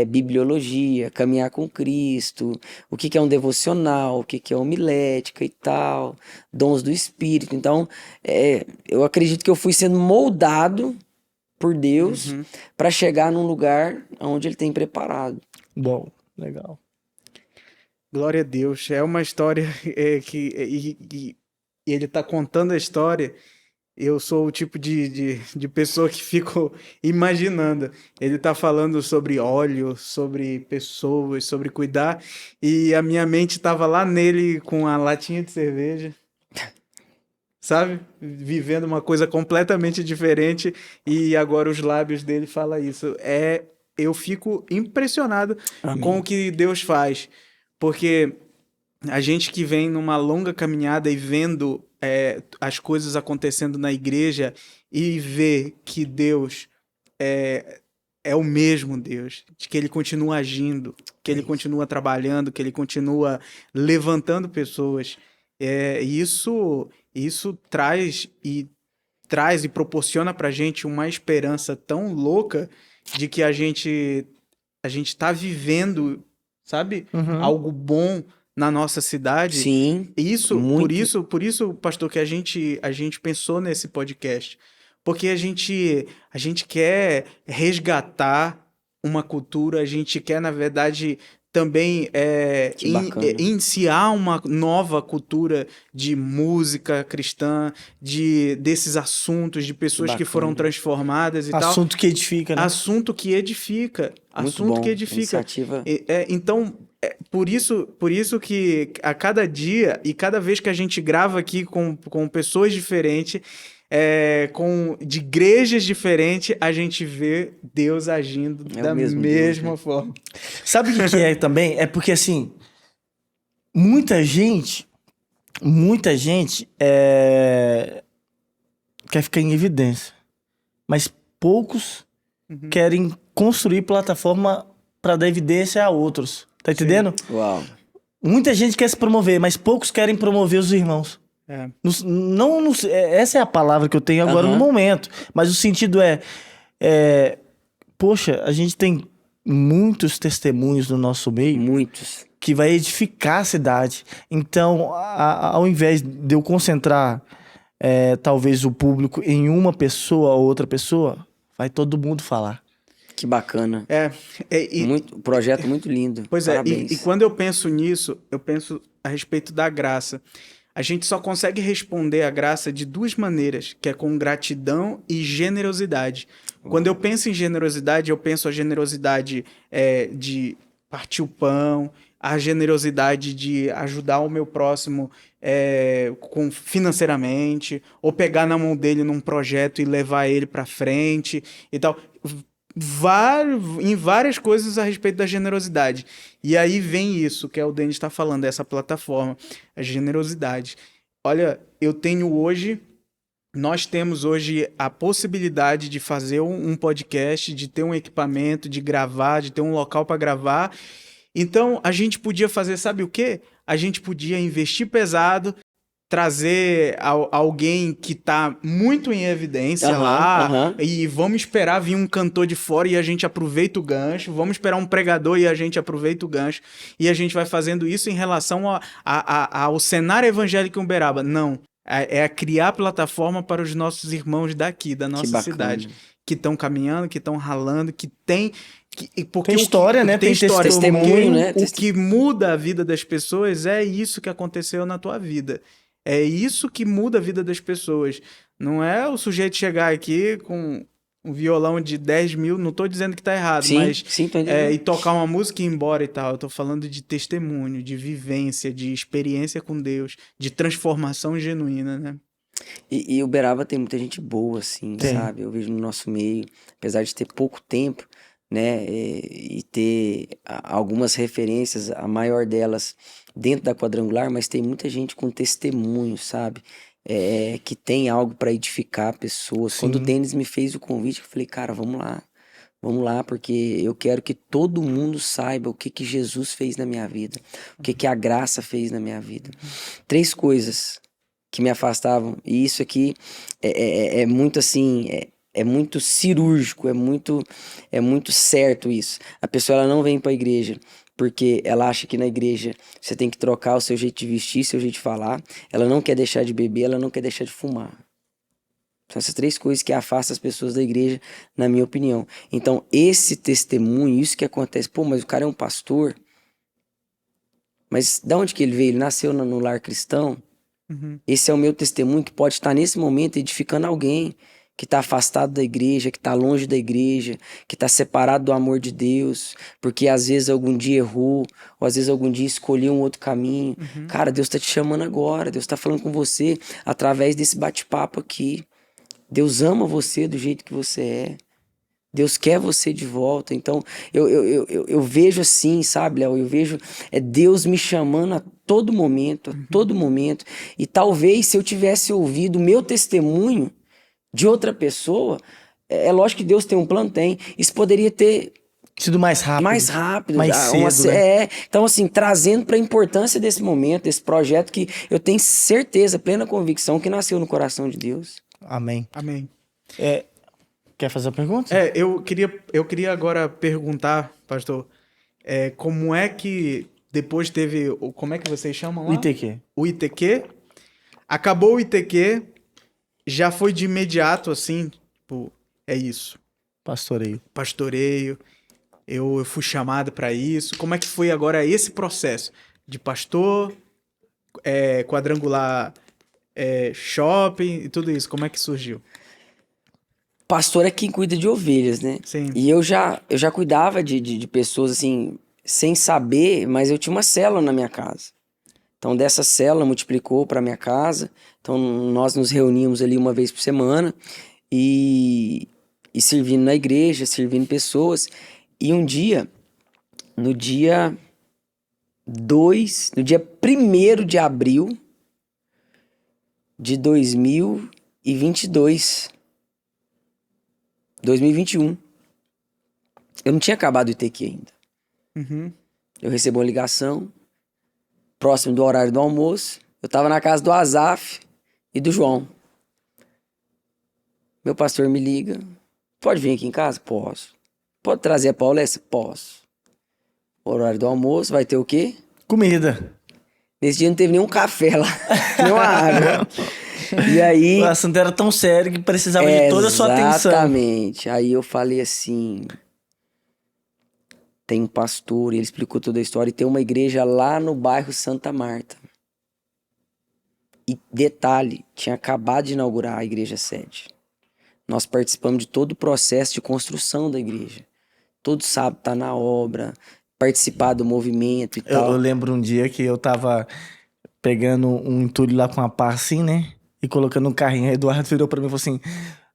bibliologia, caminhar com Cristo, o que é um devocional, o que é homilética e tal, dons do Espírito. Então, eu acredito que eu fui sendo moldado por Deus para chegar num lugar onde Ele tem preparado. Bom, legal. Glória a Deus. É uma história que ele tá contando a história. Eu sou o tipo de pessoa que fico imaginando. Ele tá falando sobre óleo, sobre pessoas, sobre cuidar. E a minha mente tava lá nele com a latinha de cerveja. Sabe? Vivendo uma coisa completamente diferente. E agora os lábios dele falam isso. Eu fico impressionado com o que Deus faz. Porque a gente que vem numa longa caminhada e vendo as coisas acontecendo na igreja e vê que Deus é o mesmo Deus, de que Ele continua agindo, que Ele continua trabalhando, que Ele continua levantando pessoas. Isso traz e proporciona pra gente uma esperança tão louca de que a gente tá vivendo, sabe? Algo bom na nossa cidade. Sim. Por isso, pastor, que a gente pensou nesse podcast. Porque a gente quer resgatar uma cultura, a gente quer, na verdade, também iniciar uma nova cultura de música cristã, desses assuntos, de pessoas que foram transformadas e tal. Assunto que edifica, né? Assunto que edifica. Muito Assunto bom. que edifica. Iniciativa. Então, por isso que a cada dia e cada vez que a gente grava aqui com pessoas diferentes, de igrejas diferentes, a gente vê Deus agindo da mesma forma. Sabe o que é também? É porque, assim, muita gente quer ficar em evidência, mas poucos querem construir plataforma para dar evidência a outros. Tá entendendo? Uau. Muita gente quer se promover, mas poucos querem promover os irmãos. É. Essa é a palavra que eu tenho agora no momento. Mas o sentido poxa, a gente tem muitos testemunhos no nosso meio Muitos. que vai edificar a cidade. Então, ao invés de eu concentrar talvez o público em uma pessoa ou outra pessoa, vai todo mundo falar. Que bacana. Projeto muito lindo. Pois Parabéns. e quando eu penso nisso, eu penso a respeito da graça. A gente só consegue responder à graça de duas maneiras, que é com gratidão e generosidade. Quando eu penso em generosidade, eu penso a generosidade de partir o pão, a generosidade de ajudar o meu próximo financeiramente, ou pegar na mão dele num projeto e levar ele para frente e tal. Em várias coisas a respeito da generosidade. E aí vem isso que o Denis está falando, essa plataforma, a generosidade. Olha, nós temos hoje a possibilidade de fazer um podcast, de ter um equipamento, de gravar, de ter um local para gravar. Então, a gente podia fazer, sabe o quê? A gente podia investir pesado, trazer alguém que tá muito em evidência lá, e vamos esperar vir um cantor de fora e a gente aproveita o gancho, vamos esperar um pregador e a gente aproveita o gancho, e a gente vai fazendo isso em relação ao cenário evangélico em Uberaba. Não, é criar plataforma para os nossos irmãos daqui, da nossa cidade, que estão caminhando, que estão ralando, que tem... Porque tem história, né? Tem história, testemunho, né? O que muda a vida das pessoas é isso que aconteceu na tua vida. É isso que muda a vida das pessoas. Não é o sujeito chegar aqui com um violão de 10 mil, não tô dizendo que tá errado, mas e tocar uma música e ir embora e tal. Eu tô falando de testemunho, de vivência, de experiência com Deus, de transformação genuína, né? E Uberaba tem muita gente boa, assim, sabe? Eu vejo no nosso meio, apesar de ter pouco tempo, né, e ter algumas referências, a maior delas dentro da Quadrangular, mas tem muita gente com testemunho, sabe? Que tem algo para edificar pessoas. Sim. Quando o Denis me fez o convite, eu falei, cara, vamos lá, porque eu quero que todo mundo saiba o que Jesus fez na minha vida, o que a graça fez na minha vida. 3 coisas que me afastavam, e isso aqui é muito assim... É muito cirúrgico, é muito certo isso. A pessoa ela não vem para a igreja porque ela acha que na igreja você tem que trocar o seu jeito de vestir, seu jeito de falar. Ela não quer deixar de beber, ela não quer deixar de fumar. São essas 3 coisas que afastam as pessoas da igreja, na minha opinião. Então, esse testemunho, isso que acontece, mas o cara é um pastor. Mas de onde que ele veio? Ele nasceu no lar cristão. Uhum. Esse é o meu testemunho que pode estar nesse momento edificando alguém que está afastado da igreja, que está longe da igreja, que está separado do amor de Deus, porque às vezes algum dia errou, ou às vezes algum dia escolheu um outro caminho. Uhum. Cara, Deus está te chamando agora, Deus está falando com você através desse bate-papo aqui. Deus ama você do jeito que você é. Deus quer você de volta. Então, eu vejo assim, sabe, Léo? Eu vejo Deus me chamando a todo momento, E talvez se eu tivesse ouvido o meu testemunho de outra pessoa, é lógico que Deus tem um plano, tem. Isso poderia ter sido mais rápido. Mais cedo, né? Então, assim, trazendo para a importância desse momento, desse projeto que eu tenho certeza, plena convicção que nasceu no coração de Deus. Amém. Amém. Quer fazer a pergunta? Eu queria agora perguntar, pastor, como é que depois teve... Como é que vocês chamam lá? O ITQ. O ITQ. Acabou o ITQ... Já foi de imediato, assim, tipo, é isso. Pastoreio. Eu fui chamado para isso. Como é que foi agora esse processo de pastor, Quadrangular, shopping e tudo isso? Como é que surgiu? Pastor é quem cuida de ovelhas, né? Sim. E eu já cuidava de pessoas, assim, sem saber, mas eu tinha uma célula na minha casa. Então, dessa célula multiplicou para minha casa. Então, nós nos reuníamos ali uma vez por semana e servindo na igreja, servindo pessoas. E um dia, no dia 1º de abril de 2022, 2021, eu não tinha acabado o ITQ ainda. Uhum. Eu recebi uma ligação próximo do horário do almoço. Eu tava na casa do Azaf e do João. Meu pastor me liga. Pode vir aqui em casa? Posso. Pode trazer a Paulécia? Posso. Horário do almoço, vai ter o quê? Comida. Nesse dia não teve nenhum café lá, nenhuma água. E aí... O assunto era tão sério que precisava de toda a sua atenção. Exatamente. Aí eu falei assim... Tem um pastor, ele explicou toda a história, e tem uma igreja lá no bairro Santa Marta. E detalhe, tinha acabado de inaugurar a igreja sede. Nós participamos de todo o processo de construção da igreja. Todo sábado tá na obra, participar do movimento e tal. Eu lembro um dia que eu tava pegando um entulho lá com a pá assim, né? E colocando um carrinho. Aí Eduardo virou pra mim e falou assim...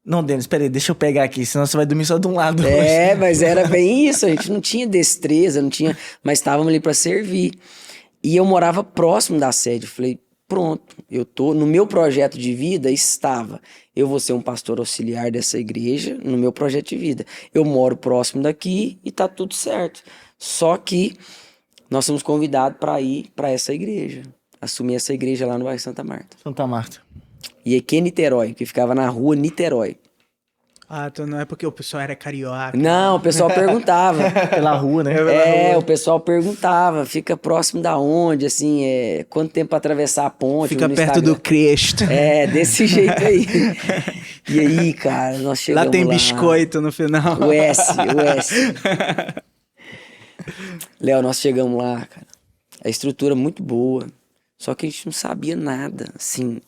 Não, Denis, peraí, deixa eu pegar aqui, senão você vai dormir só de um lado hoje. Mas era bem isso, a gente não tinha destreza, não tinha, mas estávamos ali para servir. E eu morava próximo da sede, eu falei, pronto, eu tô, no meu projeto de vida estava, eu vou ser um pastor auxiliar dessa igreja, no meu projeto de vida. Eu moro próximo daqui e tá tudo certo. Só que nós somos convidados para ir para essa igreja, assumir essa igreja lá no bairro Santa Marta. Santa Marta. E aqui é Niterói, que ficava na rua Niterói. Ah, então não é porque o pessoal era carioca. Não, o pessoal perguntava. Pela rua, né? O pessoal perguntava, fica próximo da onde, assim, quanto tempo pra atravessar a ponte? Fica no perto Instagram. do Cristo. Desse jeito aí. E aí, cara, nós chegamos Lá tem biscoito no final. O S. Léo, nós chegamos lá, cara. A estrutura muito boa. Só que a gente não sabia nada, assim.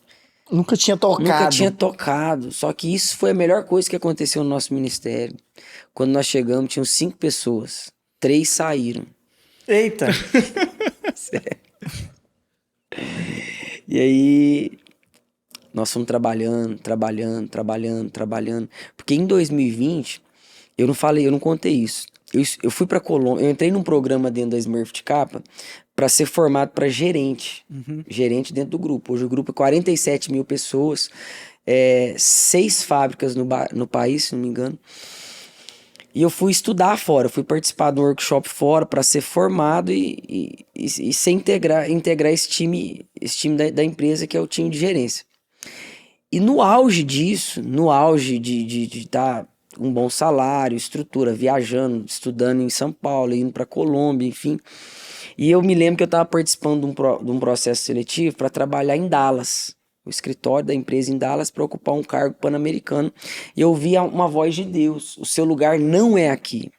Nunca tinha tocado. Só que isso foi a melhor coisa que aconteceu no nosso ministério. Quando nós chegamos, tinham 5 pessoas. 3 saíram. Eita! Sério. E aí, nós fomos trabalhando. Porque em 2020, eu não contei isso. Eu fui pra Colômbia, eu entrei num programa dentro da Smurf de Capa para ser formado para gerente. Gerente dentro do grupo. Hoje o grupo é 47 mil pessoas, 6 fábricas no país, se não me engano. E eu fui estudar fora, fui participar de um workshop fora para ser formado e se integrar esse time da empresa, que é o time de gerência. E no auge disso, no auge de estar um bom salário, estrutura, viajando, estudando em São Paulo, indo para Colômbia, enfim. E eu me lembro que eu estava participando de um processo seletivo para trabalhar em Dallas, o escritório da empresa em Dallas, para ocupar um cargo pan-americano. E eu ouvi uma voz de Deus: o seu lugar não é aqui.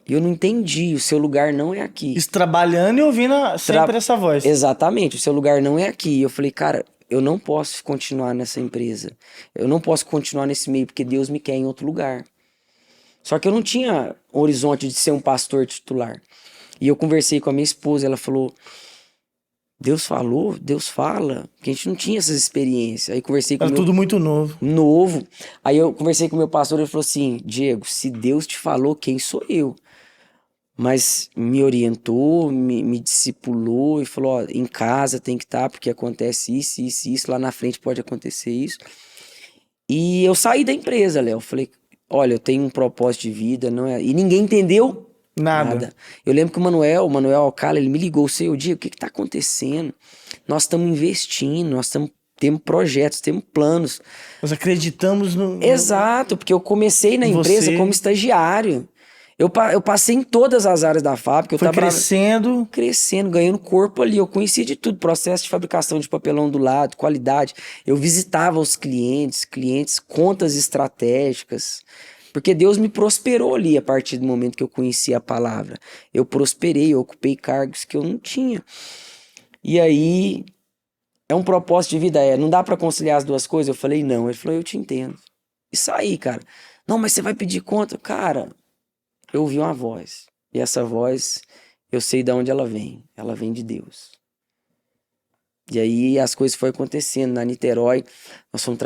E eu não entendi, o seu lugar não é aqui. Isso trabalhando e ouvindo sempre essa voz. Exatamente, o seu lugar não é aqui. E eu falei, cara, eu não posso continuar nessa empresa. Eu não posso continuar nesse meio, porque Deus me quer em outro lugar. Só que eu não tinha horizonte de ser um pastor titular. E eu conversei com a minha esposa, ela falou, Deus falou, Deus fala, porque a gente não tinha essas experiências. Aí conversei com tudo muito novo. Novo. Aí eu conversei com o meu pastor, ele falou assim, Diego, se Deus te falou, quem sou eu? Mas me orientou, me discipulou e falou, ó, em casa tem que estar, porque acontece isso, lá na frente pode acontecer isso. E eu saí da empresa, Léo, falei, olha, eu tenho um propósito de vida, não é... E ninguém entendeu nada. Eu lembro que o Manuel Alcala, ele me ligou, o Diego, o que tá acontecendo? Nós estamos investindo, temos projetos, temos planos. Nós acreditamos no... Exato, porque eu comecei na empresa como estagiário. Eu passei em todas as áreas da fábrica. Foi crescendo, ganhando corpo ali. Eu conhecia de tudo, processo de fabricação de papelão do lado, qualidade. Eu visitava os clientes, contas estratégicas. Porque Deus me prosperou ali a partir do momento que eu conhecia a palavra. Eu prosperei, eu ocupei cargos que eu não tinha. E aí, é um propósito de vida, não dá pra conciliar as duas coisas? Eu falei, não. Ele falou, eu te entendo. E saí, cara. Não, mas você vai pedir conta? Cara... Eu ouvi uma voz, e essa voz, eu sei de onde ela vem de Deus. E aí as coisas foram acontecendo, na Niterói, nós fomos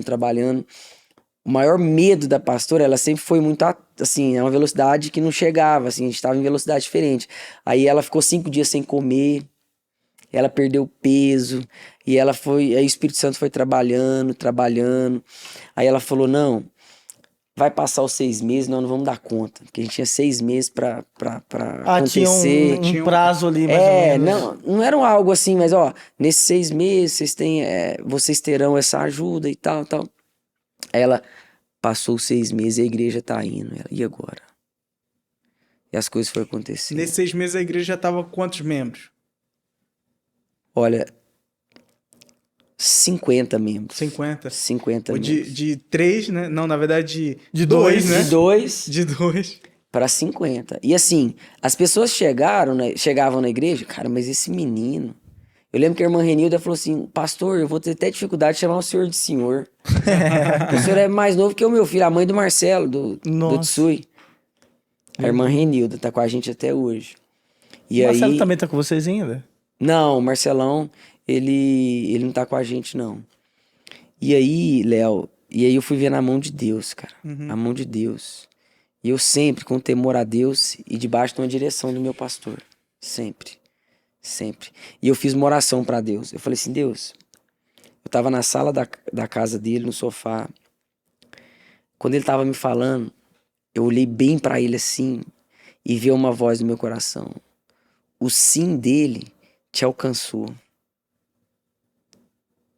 trabalhando. O maior medo da pastora, ela sempre foi muito, assim, é uma velocidade que não chegava, assim, a gente estava em velocidade diferente. Aí ela ficou 5 dias sem comer, ela perdeu peso, e aí o Espírito Santo foi trabalhando, aí ela falou, não... vai passar os 6 meses, nós não vamos dar conta. Porque a gente tinha 6 meses pra Tinha acontecer. um prazo ali, mais ou menos. Não era algo assim, mas ó, nesses 6 meses vocês terão essa ajuda e tal, tal. Aí ela passou os 6 meses e a igreja tá indo. Ela, e agora? E as coisas foram acontecer. Nesses 6 meses a igreja já tava com quantos membros? Olha, 50 membros. 50. 50 membros. De 3, né? Não, na verdade De 2, dois, né? De 2 De 2. para 50. E assim, as pessoas chegavam na igreja, cara, mas esse menino. Eu lembro que a irmã Renilda falou assim: pastor, eu vou ter até dificuldade de chamar o senhor de senhor. O senhor é mais novo que o meu filho, a mãe do Marcelo, do Nossa. Tsui. A irmã Renilda tá com a gente até hoje. E O Marcelo aí, também tá com vocês ainda? não, o Marcelão, ele não tá com a gente, não. E aí, Léo, eu fui ver na mão de Deus, cara. A mão de Deus. E eu sempre, com temor a Deus e debaixo de uma direção do meu pastor. Sempre. Sempre. E eu fiz uma oração pra Deus. Eu falei assim: Deus, eu tava na sala da casa dele, no sofá. Quando ele tava me falando, eu olhei bem pra ele assim e vi uma voz no meu coração. O sim dele te alcançou.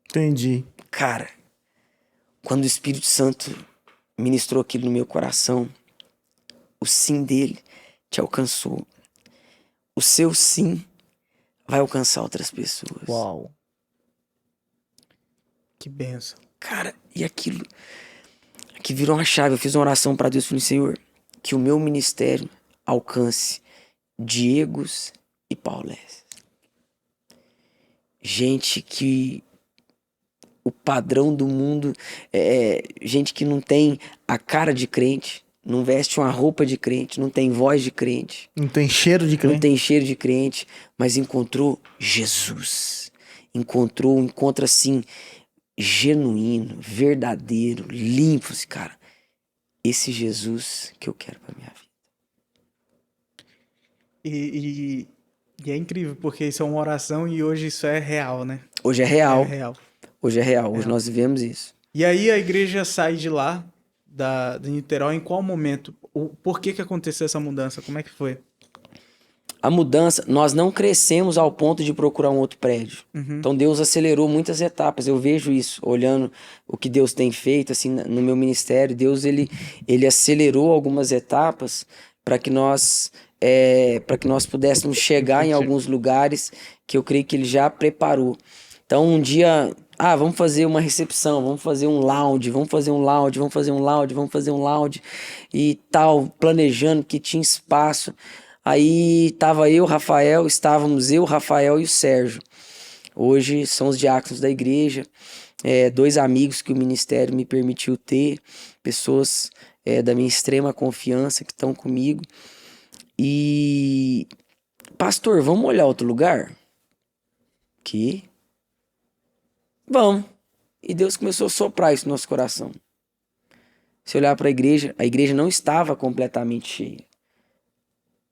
Entendi. Cara, quando o Espírito Santo ministrou aquilo no meu coração, o sim dele te alcançou. O seu sim vai alcançar outras pessoas. Uau. Que benção. Cara, e aquilo que virou uma chave. Eu fiz uma oração pra Deus, falei: Senhor, que o meu ministério alcance Diegos e Paulés. Gente que o padrão do mundo gente que não tem a cara de crente, não veste uma roupa de crente, não tem voz de crente, Não tem cheiro de não crente? tem cheiro de crente, mas encontrou Jesus. Encontrou um encontro assim, genuíno, verdadeiro, limpo. Assim, cara, esse Jesus que eu quero pra minha vida. E é incrível, porque isso é uma oração e hoje isso é real, né? Hoje é real. É real. Hoje é real. Hoje nós vivemos isso. E aí a igreja sai de lá, de Niterói, em qual momento? Por que aconteceu essa mudança? Como é que foi? A mudança, nós não crescemos ao ponto de procurar um outro prédio. Então Deus acelerou muitas etapas. Eu vejo isso, olhando o que Deus tem feito assim no meu ministério. Deus ele acelerou algumas etapas para que nós pudéssemos chegar em alguns lugares que eu creio que Ele já preparou. Então um dia, vamos fazer uma recepção, vamos fazer um lounge, vamos fazer um lounge e tal, planejando que tinha espaço. Aí estávamos eu, Rafael e o Sérgio. Hoje são os diáconos da igreja, 2 amigos que o ministério me permitiu ter, pessoas da minha extrema confiança que estão comigo. E, pastor, vamos olhar outro lugar? Que? Vamos. E Deus começou a soprar isso no nosso coração. Se olhar para a igreja não estava completamente cheia.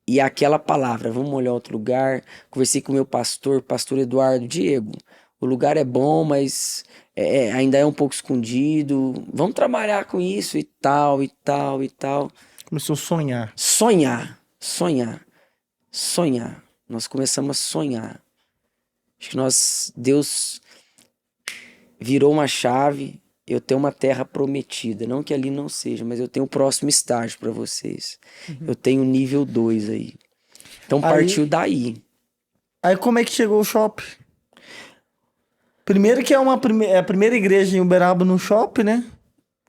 E aquela palavra, vamos olhar outro lugar. Conversei com o meu pastor Eduardo: Diego, o lugar é bom, mas ainda é um pouco escondido. Vamos trabalhar com isso e tal, e tal, e tal. Começou a sonhar. Sonhar. Nós começamos a sonhar. Acho que Deus virou uma chave. Eu tenho uma terra prometida. Não que ali não seja, mas eu tenho o próximo estágio para vocês. Eu tenho nível 2 aí. Então partiu daí. Aí como é que chegou o shopping? Primeiro que é a primeira igreja em Uberaba no shopping, né?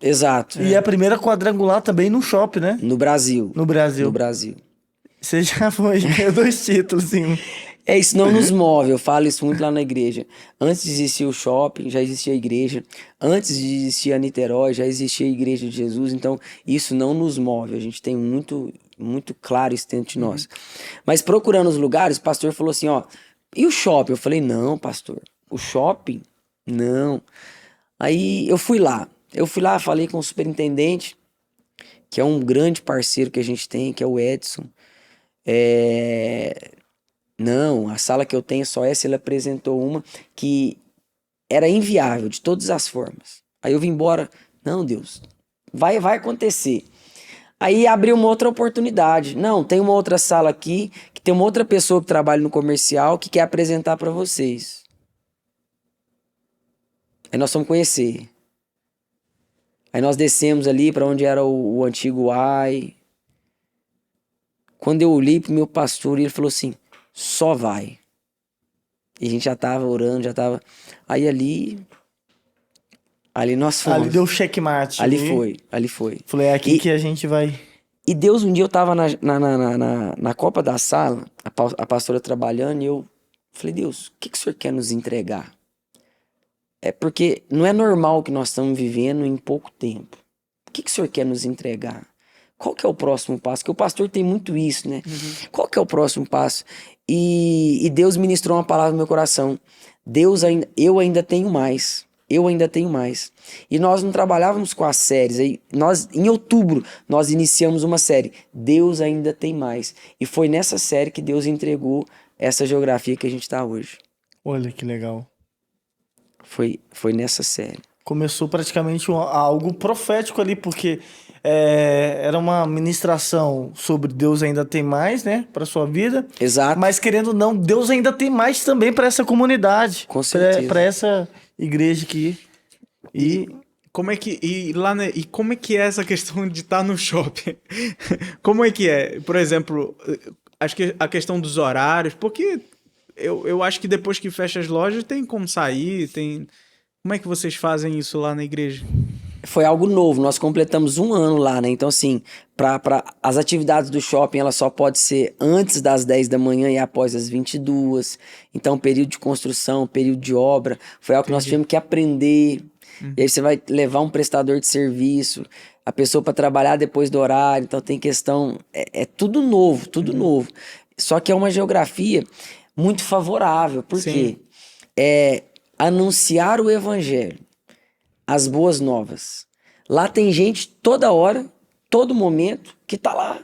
Exato. E a primeira quadrangular também no shopping, né? No Brasil. No Brasil. No Brasil. Você já ganhou 2 títulos, sim. Isso não nos move, eu falo isso muito lá na igreja. Antes de existir o shopping, já existia a igreja. Antes de existir a Niterói, já existia a igreja de Jesus. Então, isso não nos move. A gente tem muito, muito claro isso dentro de nós. Mas procurando os lugares, o pastor falou assim, e o shopping? Eu falei: não, pastor, o shopping? Não. Aí eu fui lá, falei com o superintendente, que é um grande parceiro que a gente tem, que é o Edson. Não, a sala que eu tenho é só essa. Ele apresentou uma que era inviável de todas as formas. Aí eu vim embora: não, Deus, vai acontecer. Aí abriu uma outra oportunidade. Não, tem uma outra sala aqui, que tem uma outra pessoa que trabalha no comercial que quer apresentar para vocês. Aí nós fomos conhecer. Aí nós descemos ali para onde era o antigo AI. Quando eu olhei pro meu pastor, ele falou assim, só vai. E a gente já tava orando, já tava... Aí ali nós fomos. Ali deu checkmate. Ali foi. Falei, é aqui que a gente vai... E Deus, um dia eu tava na copa da sala, a pastora trabalhando, e eu falei, Deus, o que o Senhor quer nos entregar? É porque não é normal o que nós estamos vivendo em pouco tempo. O que o Senhor quer nos entregar? Qual que é o próximo passo? Porque o pastor tem muito isso, né? Qual que é o próximo passo? E Deus ministrou uma palavra no meu coração. Eu ainda tenho mais. Eu ainda tenho mais. E nós não trabalhávamos com as séries. Aí em outubro, nós iniciamos uma série. Deus ainda tem mais. E foi nessa série que Deus entregou essa geografia que a gente está hoje. Olha que legal. Foi nessa série. Começou praticamente algo profético ali, porque era uma ministração sobre Deus ainda tem mais, né? Para sua vida. Exato. Mas querendo ou não, Deus ainda tem mais também para essa comunidade. Com certeza. Para essa igreja aqui. E como é que como é que é essa questão de estar no shopping? Como é que é? Por exemplo, acho que a questão dos horários, porque eu acho que depois que fecha as lojas tem como sair, tem... Como é que vocês fazem isso lá na igreja? Foi algo novo, nós completamos 1 ano lá, né? Então, assim, as atividades do shopping, ela só pode ser antes das 10 da manhã e após as 22. Então, período de construção, período de obra, foi algo que nós tivemos que aprender. E aí você vai levar um prestador de serviço, a pessoa para trabalhar depois do horário, então tem questão... É tudo novo, tudo novo. Só que é uma geografia muito favorável, porque anunciar o evangelho, as boas novas. Lá tem gente toda hora, todo momento, que tá lá.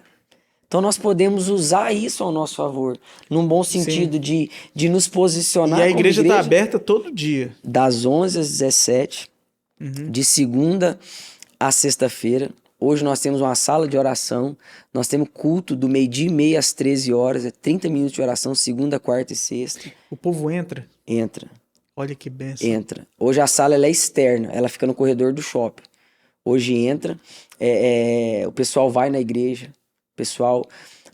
Então nós podemos usar isso ao nosso favor, num bom sentido de nos posicionar. E a igreja está aberta todo dia. Das 11 às 17, de segunda a sexta-feira. Hoje nós temos uma sala de oração, nós temos culto do 12:30 às 13 horas, é 30 minutos de oração, segunda, quarta e sexta. O povo entra? Entra. Olha que benção. Entra. Hoje a sala ela é externa, ela fica no corredor do shopping. Hoje entra, o pessoal vai na igreja,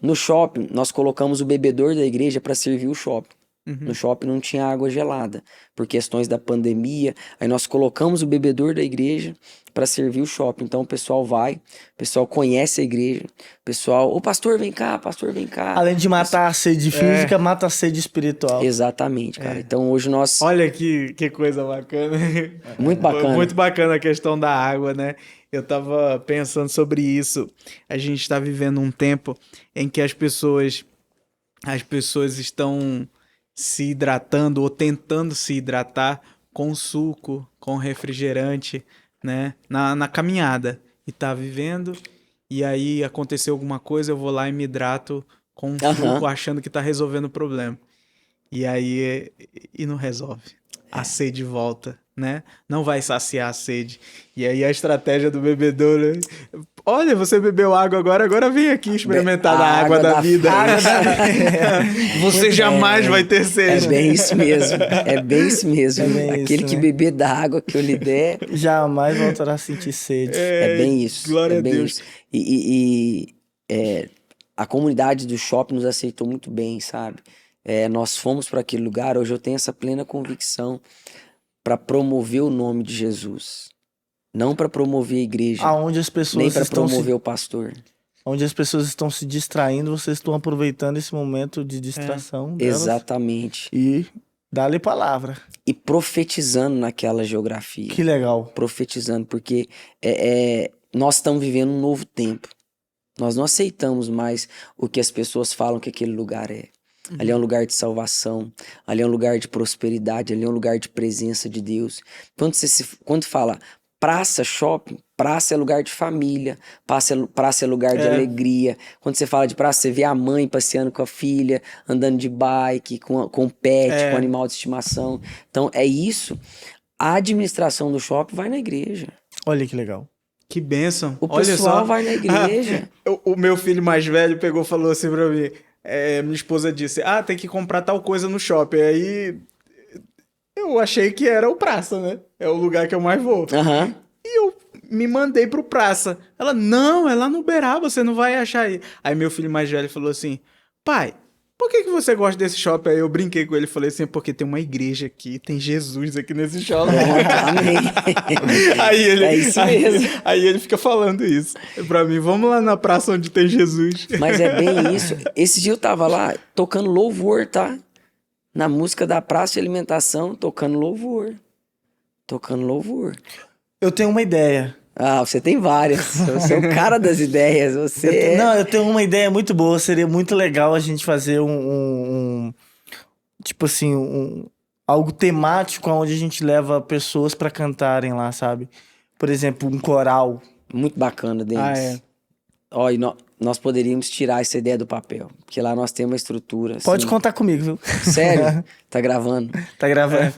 no shopping nós colocamos o bebedor da igreja para servir o shopping. No shopping não tinha água gelada, por questões da pandemia, aí nós colocamos o bebedor da igreja para servir o shopping. Então o pessoal vai, o pessoal conhece a igreja, o pessoal, pastor vem cá, pastor vem cá. Além de matar a sede física, mata a sede espiritual. Exatamente, cara. Então hoje nós... Olha que coisa bacana. Muito bacana. Muito bacana a questão da água, né? Eu tava pensando sobre isso. A gente está vivendo um tempo em que as pessoas estão se hidratando ou tentando se hidratar com suco, com refrigerante, né? Na caminhada. E tá vivendo, e aí aconteceu alguma coisa, eu vou lá e me hidrato com suco, achando que tá resolvendo o problema. E aí não resolve. A sede volta, né? Não vai saciar a sede. E aí a estratégia do bebedouro... Olha, você bebeu água agora vem aqui experimentar da água da vida. Você jamais vai ter sede. É bem isso mesmo. Aquele que beber da água que eu lhe der... Jamais voltará a sentir sede. É bem isso. Glória a Deus. Isso. A comunidade do shopping nos aceitou muito bem, sabe? Nós fomos para aquele lugar, hoje eu tenho essa plena convicção para promover o nome de Jesus. Não para promover a igreja. Aonde as pessoas nem para promover o pastor. Onde as pessoas estão se distraindo, vocês estão aproveitando esse momento de distração delas. Exatamente. E dá-lhe palavra. E profetizando naquela geografia. Que legal. Profetizando, porque nós estamos vivendo um novo tempo. Nós não aceitamos mais o que as pessoas falam que aquele lugar é. Ali é um lugar de salvação, ali é um lugar de prosperidade, ali é um lugar de presença de Deus. Quando fala praça, shopping, praça é lugar de família, praça é lugar de alegria. Quando você fala de praça, você vê a mãe passeando com a filha, andando de bike, com pet, com animal de estimação. Então é isso. A administração do shopping vai na igreja. Olha que legal. Que bênção. O Olha pessoal só. vai na igreja. O meu filho mais velho pegou e falou assim pra mim. Minha esposa disse: tem que comprar tal coisa no shopping. Aí eu achei que era o Praça, né? É o lugar que eu mais vou. Aham. E eu me mandei pro Praça. Ela, não, é lá no Uberaba, você não vai achar aí. Aí meu filho mais velho falou assim: pai, por que você gosta desse shopping? Aí eu brinquei com ele e falei assim: porque tem uma igreja aqui, tem Jesus aqui nesse shopping. Amém. Aí ele, É isso mesmo. aí ele fica falando isso. Pra mim, vamos lá na praça onde tem Jesus. Mas é bem isso. Esse dia eu tava lá tocando louvor, tá? Na música da praça de alimentação, tocando louvor. Tocando louvor. Eu tenho uma ideia. Ah, você tem várias. Você é o cara das ideias. Você Não, eu tenho uma ideia muito boa. Seria muito legal a gente fazer tipo assim, algo temático onde a gente leva pessoas pra cantarem lá, sabe? Por exemplo, um coral. muito bacana, Denis. Ó, e nós poderíamos tirar essa ideia do papel. Porque lá nós temos uma estrutura. Pode assim. contar comigo, viu? Sério? Tá gravando? Tá gravando?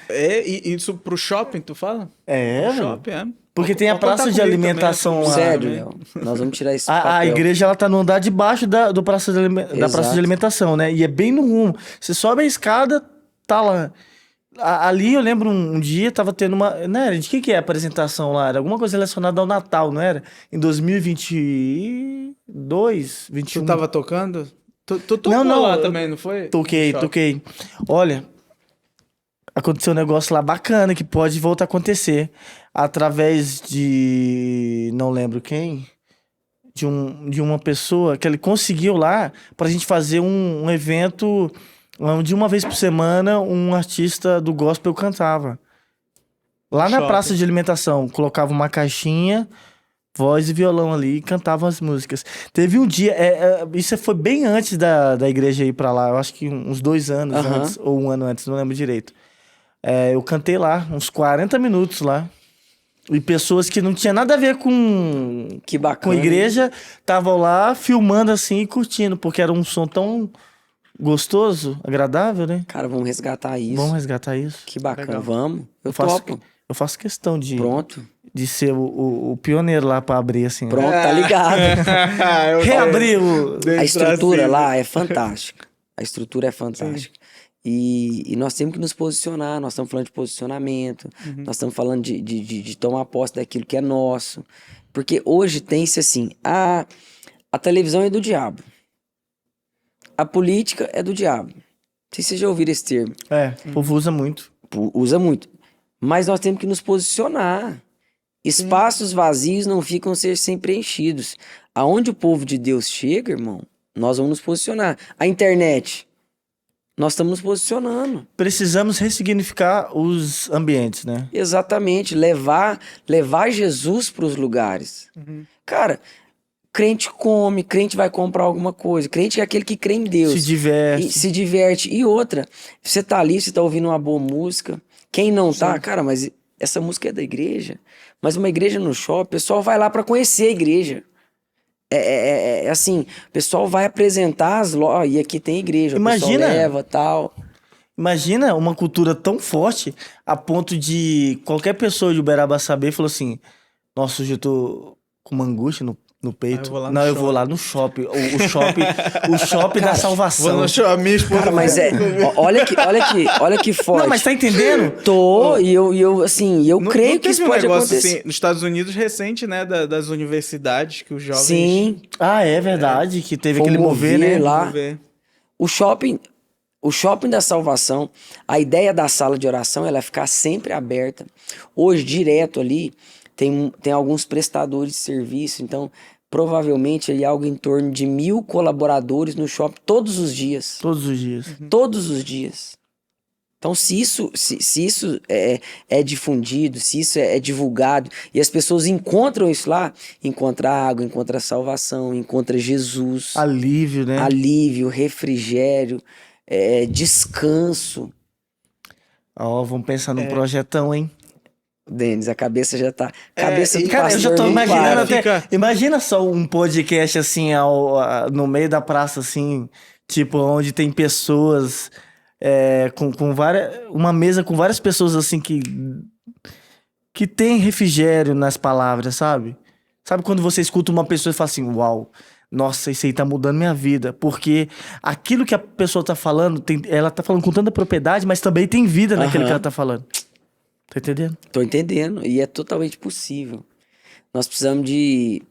E isso pro shopping, tu fala? É, Pro velho. shopping, é. Porque tem a Pode contar praça de comigo alimentação também, lá. Sério, também. Léo. Nós vamos tirar esse A papel. igreja, ela tá no andar de baixo da praça de Exato. alimentação, né? E é bem no rumo. Você sobe a escada, tá lá. Ali eu lembro um dia, tava tendo uma... Não era? De que é a apresentação lá? Era alguma coisa relacionada ao Natal, não era? Em 2022, 21. Tu tava tocando? Tu tocou Não, lá eu também, não foi? Toquei, No shopping. toquei. Olha, aconteceu um negócio lá bacana que pode voltar a acontecer. Através de... Não lembro quem... De uma pessoa que ele conseguiu lá pra gente fazer um evento onde uma vez por semana um artista do gospel cantava. Lá na Shopping. praça de alimentação, colocava uma caixinha, voz e violão ali e cantava as músicas. Teve um dia, isso foi bem antes da igreja ir pra lá, eu acho que uns 2 anos Aham. antes, ou 1 ano antes, não lembro direito. Eu cantei lá, uns 40 minutos lá. E pessoas que não tinha nada a ver com Que bacana. igreja, estavam lá filmando assim e curtindo, porque era um som tão gostoso, agradável, né? Cara, vamos resgatar isso. Vamos resgatar isso. Que bacana. Legal. Vamos. Eu faço, topo. eu faço questão de Pronto. ser o pioneiro lá pra abrir assim. Pronto, tá ligado. Eu Reabrir o... A estrutura assim. lá é fantástica. A estrutura é fantástica. E nós temos que nos posicionar. Nós estamos falando de posicionamento. Nós estamos falando de tomar posse daquilo que é nosso. Porque hoje tem-se assim, a televisão é do diabo. A política é do diabo. Não sei se vocês já ouviram esse termo. O povo usa muito. Usa muito. Mas nós temos que nos posicionar. Espaços vazios não ficam sem preenchidos. Aonde o povo de Deus chega, irmão, nós vamos nos posicionar. A internet, nós estamos nos posicionando. Precisamos ressignificar os ambientes, né? Exatamente. Levar Jesus para os lugares. Cara, crente come, crente vai comprar alguma coisa. Crente é aquele que crê em Deus. Se diverte. E se diverte. E outra, você tá ali, você tá ouvindo uma boa música. Quem não tá, cara, mas essa música é da igreja. Mas uma igreja no shopping, o pessoal vai lá pra conhecer a igreja. É assim, o pessoal vai apresentar as lojas, e aqui tem igreja, o Imagina. pessoal leva, tal. Imagina uma cultura tão forte a ponto de qualquer pessoa de Uberaba saber e falou assim: nossa, hoje eu tô com uma angústia no peito. eu vou lá no Não, eu shopping. vou lá no shopping. O shopping da salvação. Vou no show, minha esposa. Cara, mas olha que forte. Não, mas tá entendendo? E eu assim, eu creio não que isso teve pode negócio acontecer. assim, nos Estados Unidos recente, né, das universidades que os jovens Sim, Ah, é verdade, que teve Foi aquele um mover, mover né? lá. vão ver. o shopping da salvação, a ideia da sala de oração, ela é ficar sempre aberta. Hoje, direto ali, tem alguns prestadores de serviço, então provavelmente aí algo em torno de 1.000 colaboradores no shopping todos os dias. Todos os dias. Todos os dias. Então, se isso é difundido, se isso é divulgado, e as pessoas encontram isso lá, encontra água, encontra salvação, encontra Jesus, Alívio, né? alívio, refrigério, descanso. Ó, vamos pensar num projetão, hein? Denis, a cabeça já tá... Cabeça do Cara, eu já pastor tô não imaginando para. até. Fica- Imagina só um podcast assim, no meio da praça, assim, tipo, onde tem pessoas com várias. Uma mesa com várias pessoas assim que que tem refrigério nas palavras, sabe? Sabe quando você escuta uma pessoa e fala assim, uau, nossa, isso aí tá mudando minha vida. Porque aquilo que a pessoa tá falando, ela tá falando com tanta propriedade, mas também tem vida naquilo que ela tá falando. Tá entendendo? Tô entendendo. E é totalmente possível. Nós precisamos de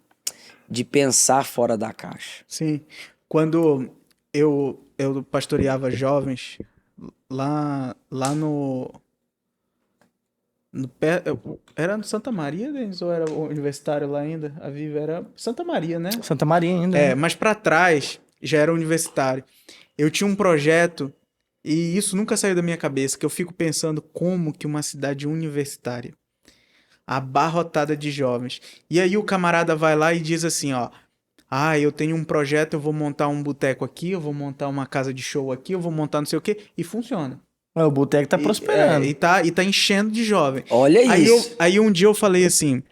pensar fora da caixa. Sim. Quando eu pastoreava jovens lá era no Santa Maria, Denis, ou era o universitário lá ainda? A Viva era Santa Maria, né? Santa Maria ainda. É, mas pra trás já era universitário. Eu tinha um projeto e isso nunca saiu da minha cabeça, que eu fico pensando como que uma cidade universitária, abarrotada de jovens. E aí o camarada vai lá e diz assim, ó, eu tenho um projeto, eu vou montar um boteco aqui, eu vou montar uma casa de show aqui, eu vou montar não sei o quê, e funciona. O boteco tá prosperando. E tá enchendo de jovem. Olha isso. Aí um dia eu falei assim,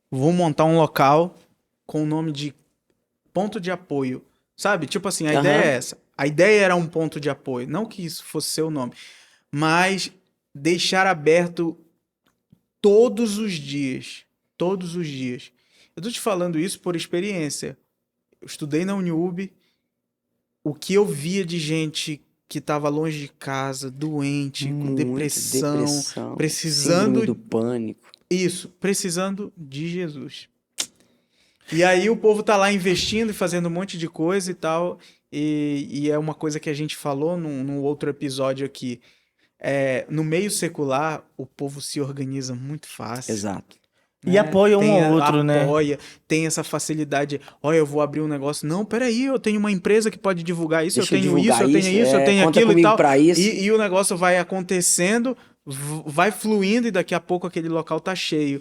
vou montar um local com o nome de ponto de apoio. Sabe? Tipo assim, a ideia é essa. A ideia era um ponto de apoio. Não que isso fosse seu nome. Mas deixar aberto todos os dias. Todos os dias. Eu tô te falando isso por experiência. Eu estudei na Uniub. O que eu via de gente que estava longe de casa, doente, com depressão, precisando do pânico. Isso, precisando de Jesus. E aí o povo tá lá investindo e fazendo um monte de coisa e tal. E é uma coisa que a gente falou num outro episódio aqui. No meio secular, o povo se organiza muito fácil. Exato. E apoia um ao outro, né? Tem essa facilidade. Olha, eu vou abrir um negócio. Não, peraí, eu tenho uma empresa que pode divulgar isso, eu tenho isso, eu tenho aquilo e tal. E o negócio vai acontecendo, vai fluindo e daqui a pouco aquele local tá cheio.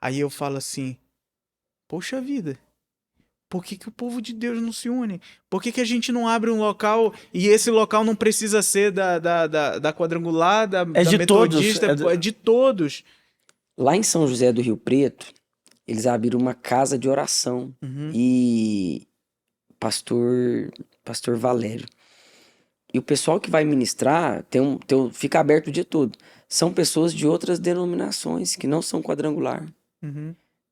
Aí eu falo assim, poxa vida, por que o povo de Deus não se une? Por que a gente não abre um local e esse local não precisa ser da Quadrangular, da Metodista, é de todos. Lá em São José do Rio Preto, eles abriram uma casa de oração. E pastor Valério. E o pessoal que vai ministrar fica aberto o dia todo. São pessoas de outras denominações que não são quadrangular.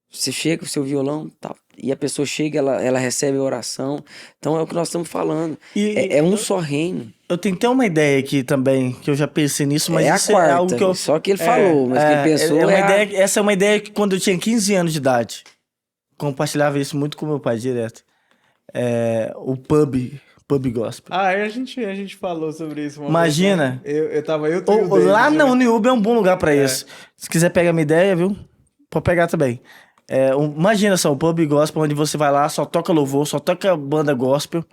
Você chega com o seu violão, tal, e a pessoa chega, ela recebe a oração. Então é o que nós estamos falando. É um só reino. Eu tenho até uma ideia aqui também, que eu já pensei nisso, mas isso é algo que eu... Só que ele falou, mas quem pensou Essa é uma ideia que quando eu tinha 15 anos de idade, compartilhava isso muito com meu pai direto. O pub gospel. A gente falou sobre isso. Imagina. Lá na Uniub é um bom lugar pra isso. Se quiser pegar minha ideia, viu? Pode pegar também. Imagina só, o pub gospel, onde você vai lá, só toca louvor, só toca banda gospel,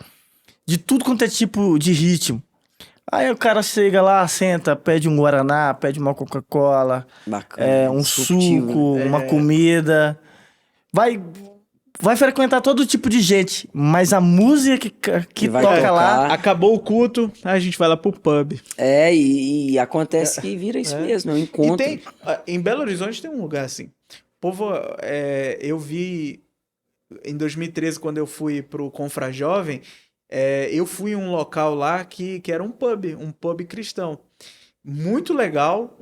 de tudo quanto é tipo de ritmo. Aí o cara chega lá, senta, pede um guaraná, pede uma Coca-Cola, um suco, uma comida. Vai frequentar todo tipo de gente, mas a música que toca lá... Acabou o culto, a gente vai lá pro pub. E acontece que vira isso mesmo, é um encontro. E em Belo Horizonte tem um lugar assim. Povo, eu vi em 2013, quando eu fui pro Confrajovem, eu fui em um local lá que era um pub cristão. Muito legal.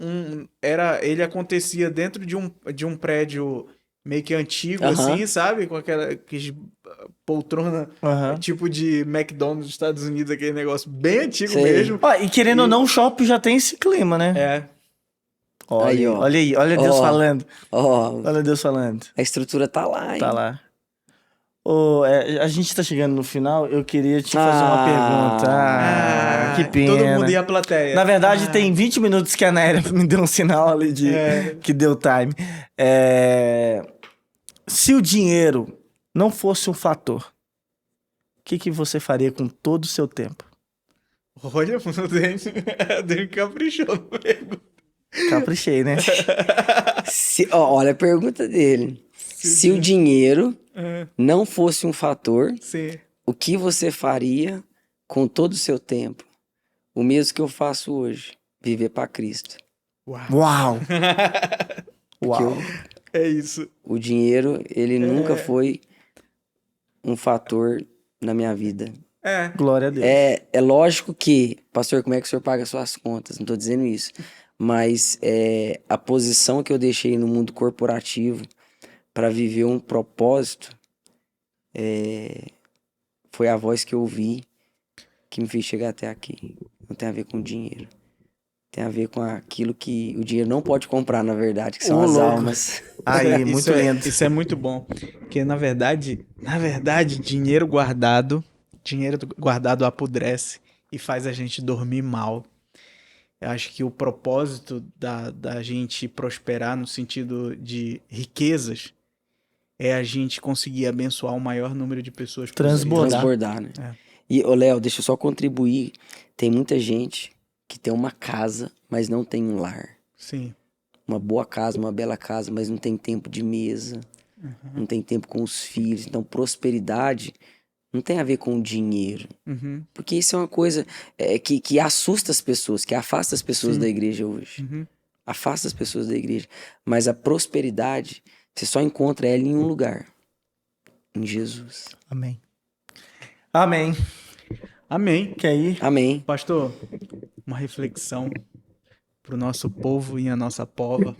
Ele acontecia dentro de um prédio meio que antigo, assim, sabe? Com aqueles poltrona, tipo de McDonald's dos Estados Unidos, aquele negócio bem antigo mesmo. E querendo ou não, o shopping já tem esse clima, né? Olha Deus falando. Olha Deus falando. A estrutura tá lá, hein? Tá lá. A gente tá chegando no final, eu queria te fazer uma pergunta. Que pena. Todo mundo e a plateia. Na verdade, tem 20 minutos que a Naira me deu um sinal ali que deu time. Se o dinheiro não fosse um fator, o que você faria com todo o seu tempo? Olha, o Dani caprichou no pergunta. Caprichei, né? Olha a pergunta dele. Se o dinheiro não fosse um fator, o que você faria com todo o seu tempo? O mesmo que eu faço hoje, viver para Cristo. Uau! É isso. O dinheiro, ele nunca foi um fator na minha vida. Glória a Deus. É lógico que, pastor, como é que o senhor paga suas contas? Não tô dizendo isso. mas a posição que eu deixei no mundo corporativo para viver um propósito foi a voz que eu ouvi que me fez chegar até aqui. Não tem a ver com dinheiro. Tem a ver com aquilo que o dinheiro não pode comprar, na verdade, que são as louco. almas. Aí, muito lindo. Isso é muito bom. Porque, na verdade, dinheiro guardado apodrece e faz a gente dormir mal. Eu acho que o propósito da gente prosperar no sentido de riquezas é a gente conseguir abençoar o maior número de pessoas possível. Transbordar, né? E, Léo, deixa eu só contribuir. Tem muita gente que tem uma casa, mas não tem um lar. Sim. Uma boa casa, uma bela casa, mas não tem tempo de mesa, não tem tempo com os filhos. Então, prosperidade não tem a ver com dinheiro. Porque isso é uma coisa que assusta as pessoas, que afasta as pessoas da igreja hoje. Afasta as pessoas da igreja. Mas a prosperidade, você só encontra ela em um lugar. Em Jesus. Amém. Amém. Amém. Quer ir? Amém. Pastor, uma reflexão pro nosso povo e a nossa pova.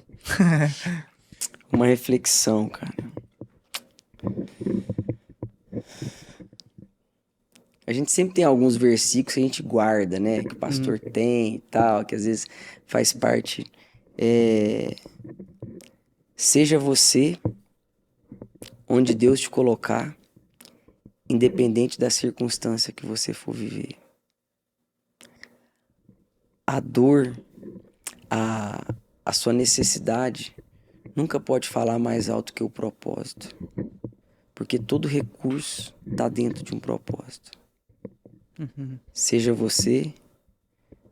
Uma reflexão, cara. A gente sempre tem alguns versículos que a gente guarda, né? Que o pastor tem e tal, que às vezes faz parte. Seja você onde Deus te colocar, independente da circunstância que você for viver. A dor, a sua necessidade, nunca pode falar mais alto que o propósito. Porque todo recurso está dentro de um propósito. Seja você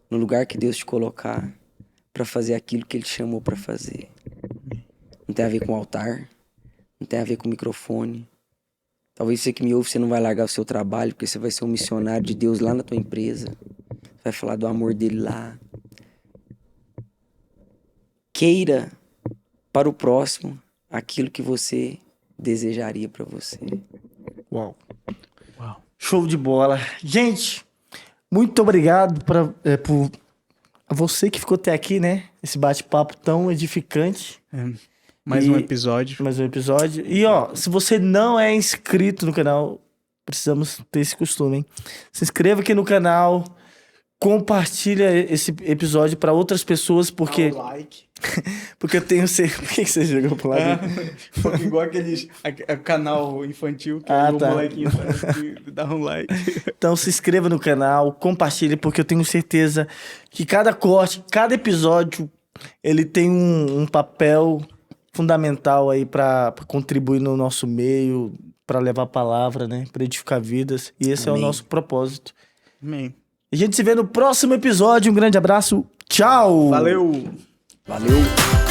no lugar que Deus te colocar para fazer aquilo que Ele te chamou para fazer. Não tem a ver com altar, não tem a ver com microfone. Talvez você que me ouve, você não vai largar o seu trabalho, porque você vai ser um missionário de Deus lá na tua empresa. Vai falar do amor dele lá. Queira para o próximo aquilo que você desejaria para você. Uau. Show de bola. Gente, muito obrigado por você que ficou até aqui, né? Esse bate-papo tão edificante. Mais um episódio. Mais um episódio. E, ó, se você não é inscrito no canal, precisamos ter esse costume, hein? Se inscreva aqui no canal, compartilha esse episódio para outras pessoas, porque... Dá o like. Porque eu tenho certeza... Por que você jogou pro lado? Igual aqueles... canal infantil, que o molequinho dá um like. Então se inscreva no canal, compartilhe, porque eu tenho certeza que cada corte, cada episódio, ele tem um papel fundamental aí para contribuir no nosso meio, para levar a palavra, né? Para edificar vidas. E esse Amém. é o nosso propósito. Amém. A gente se vê no próximo episódio. Um grande abraço. Tchau! Valeu! Valeu!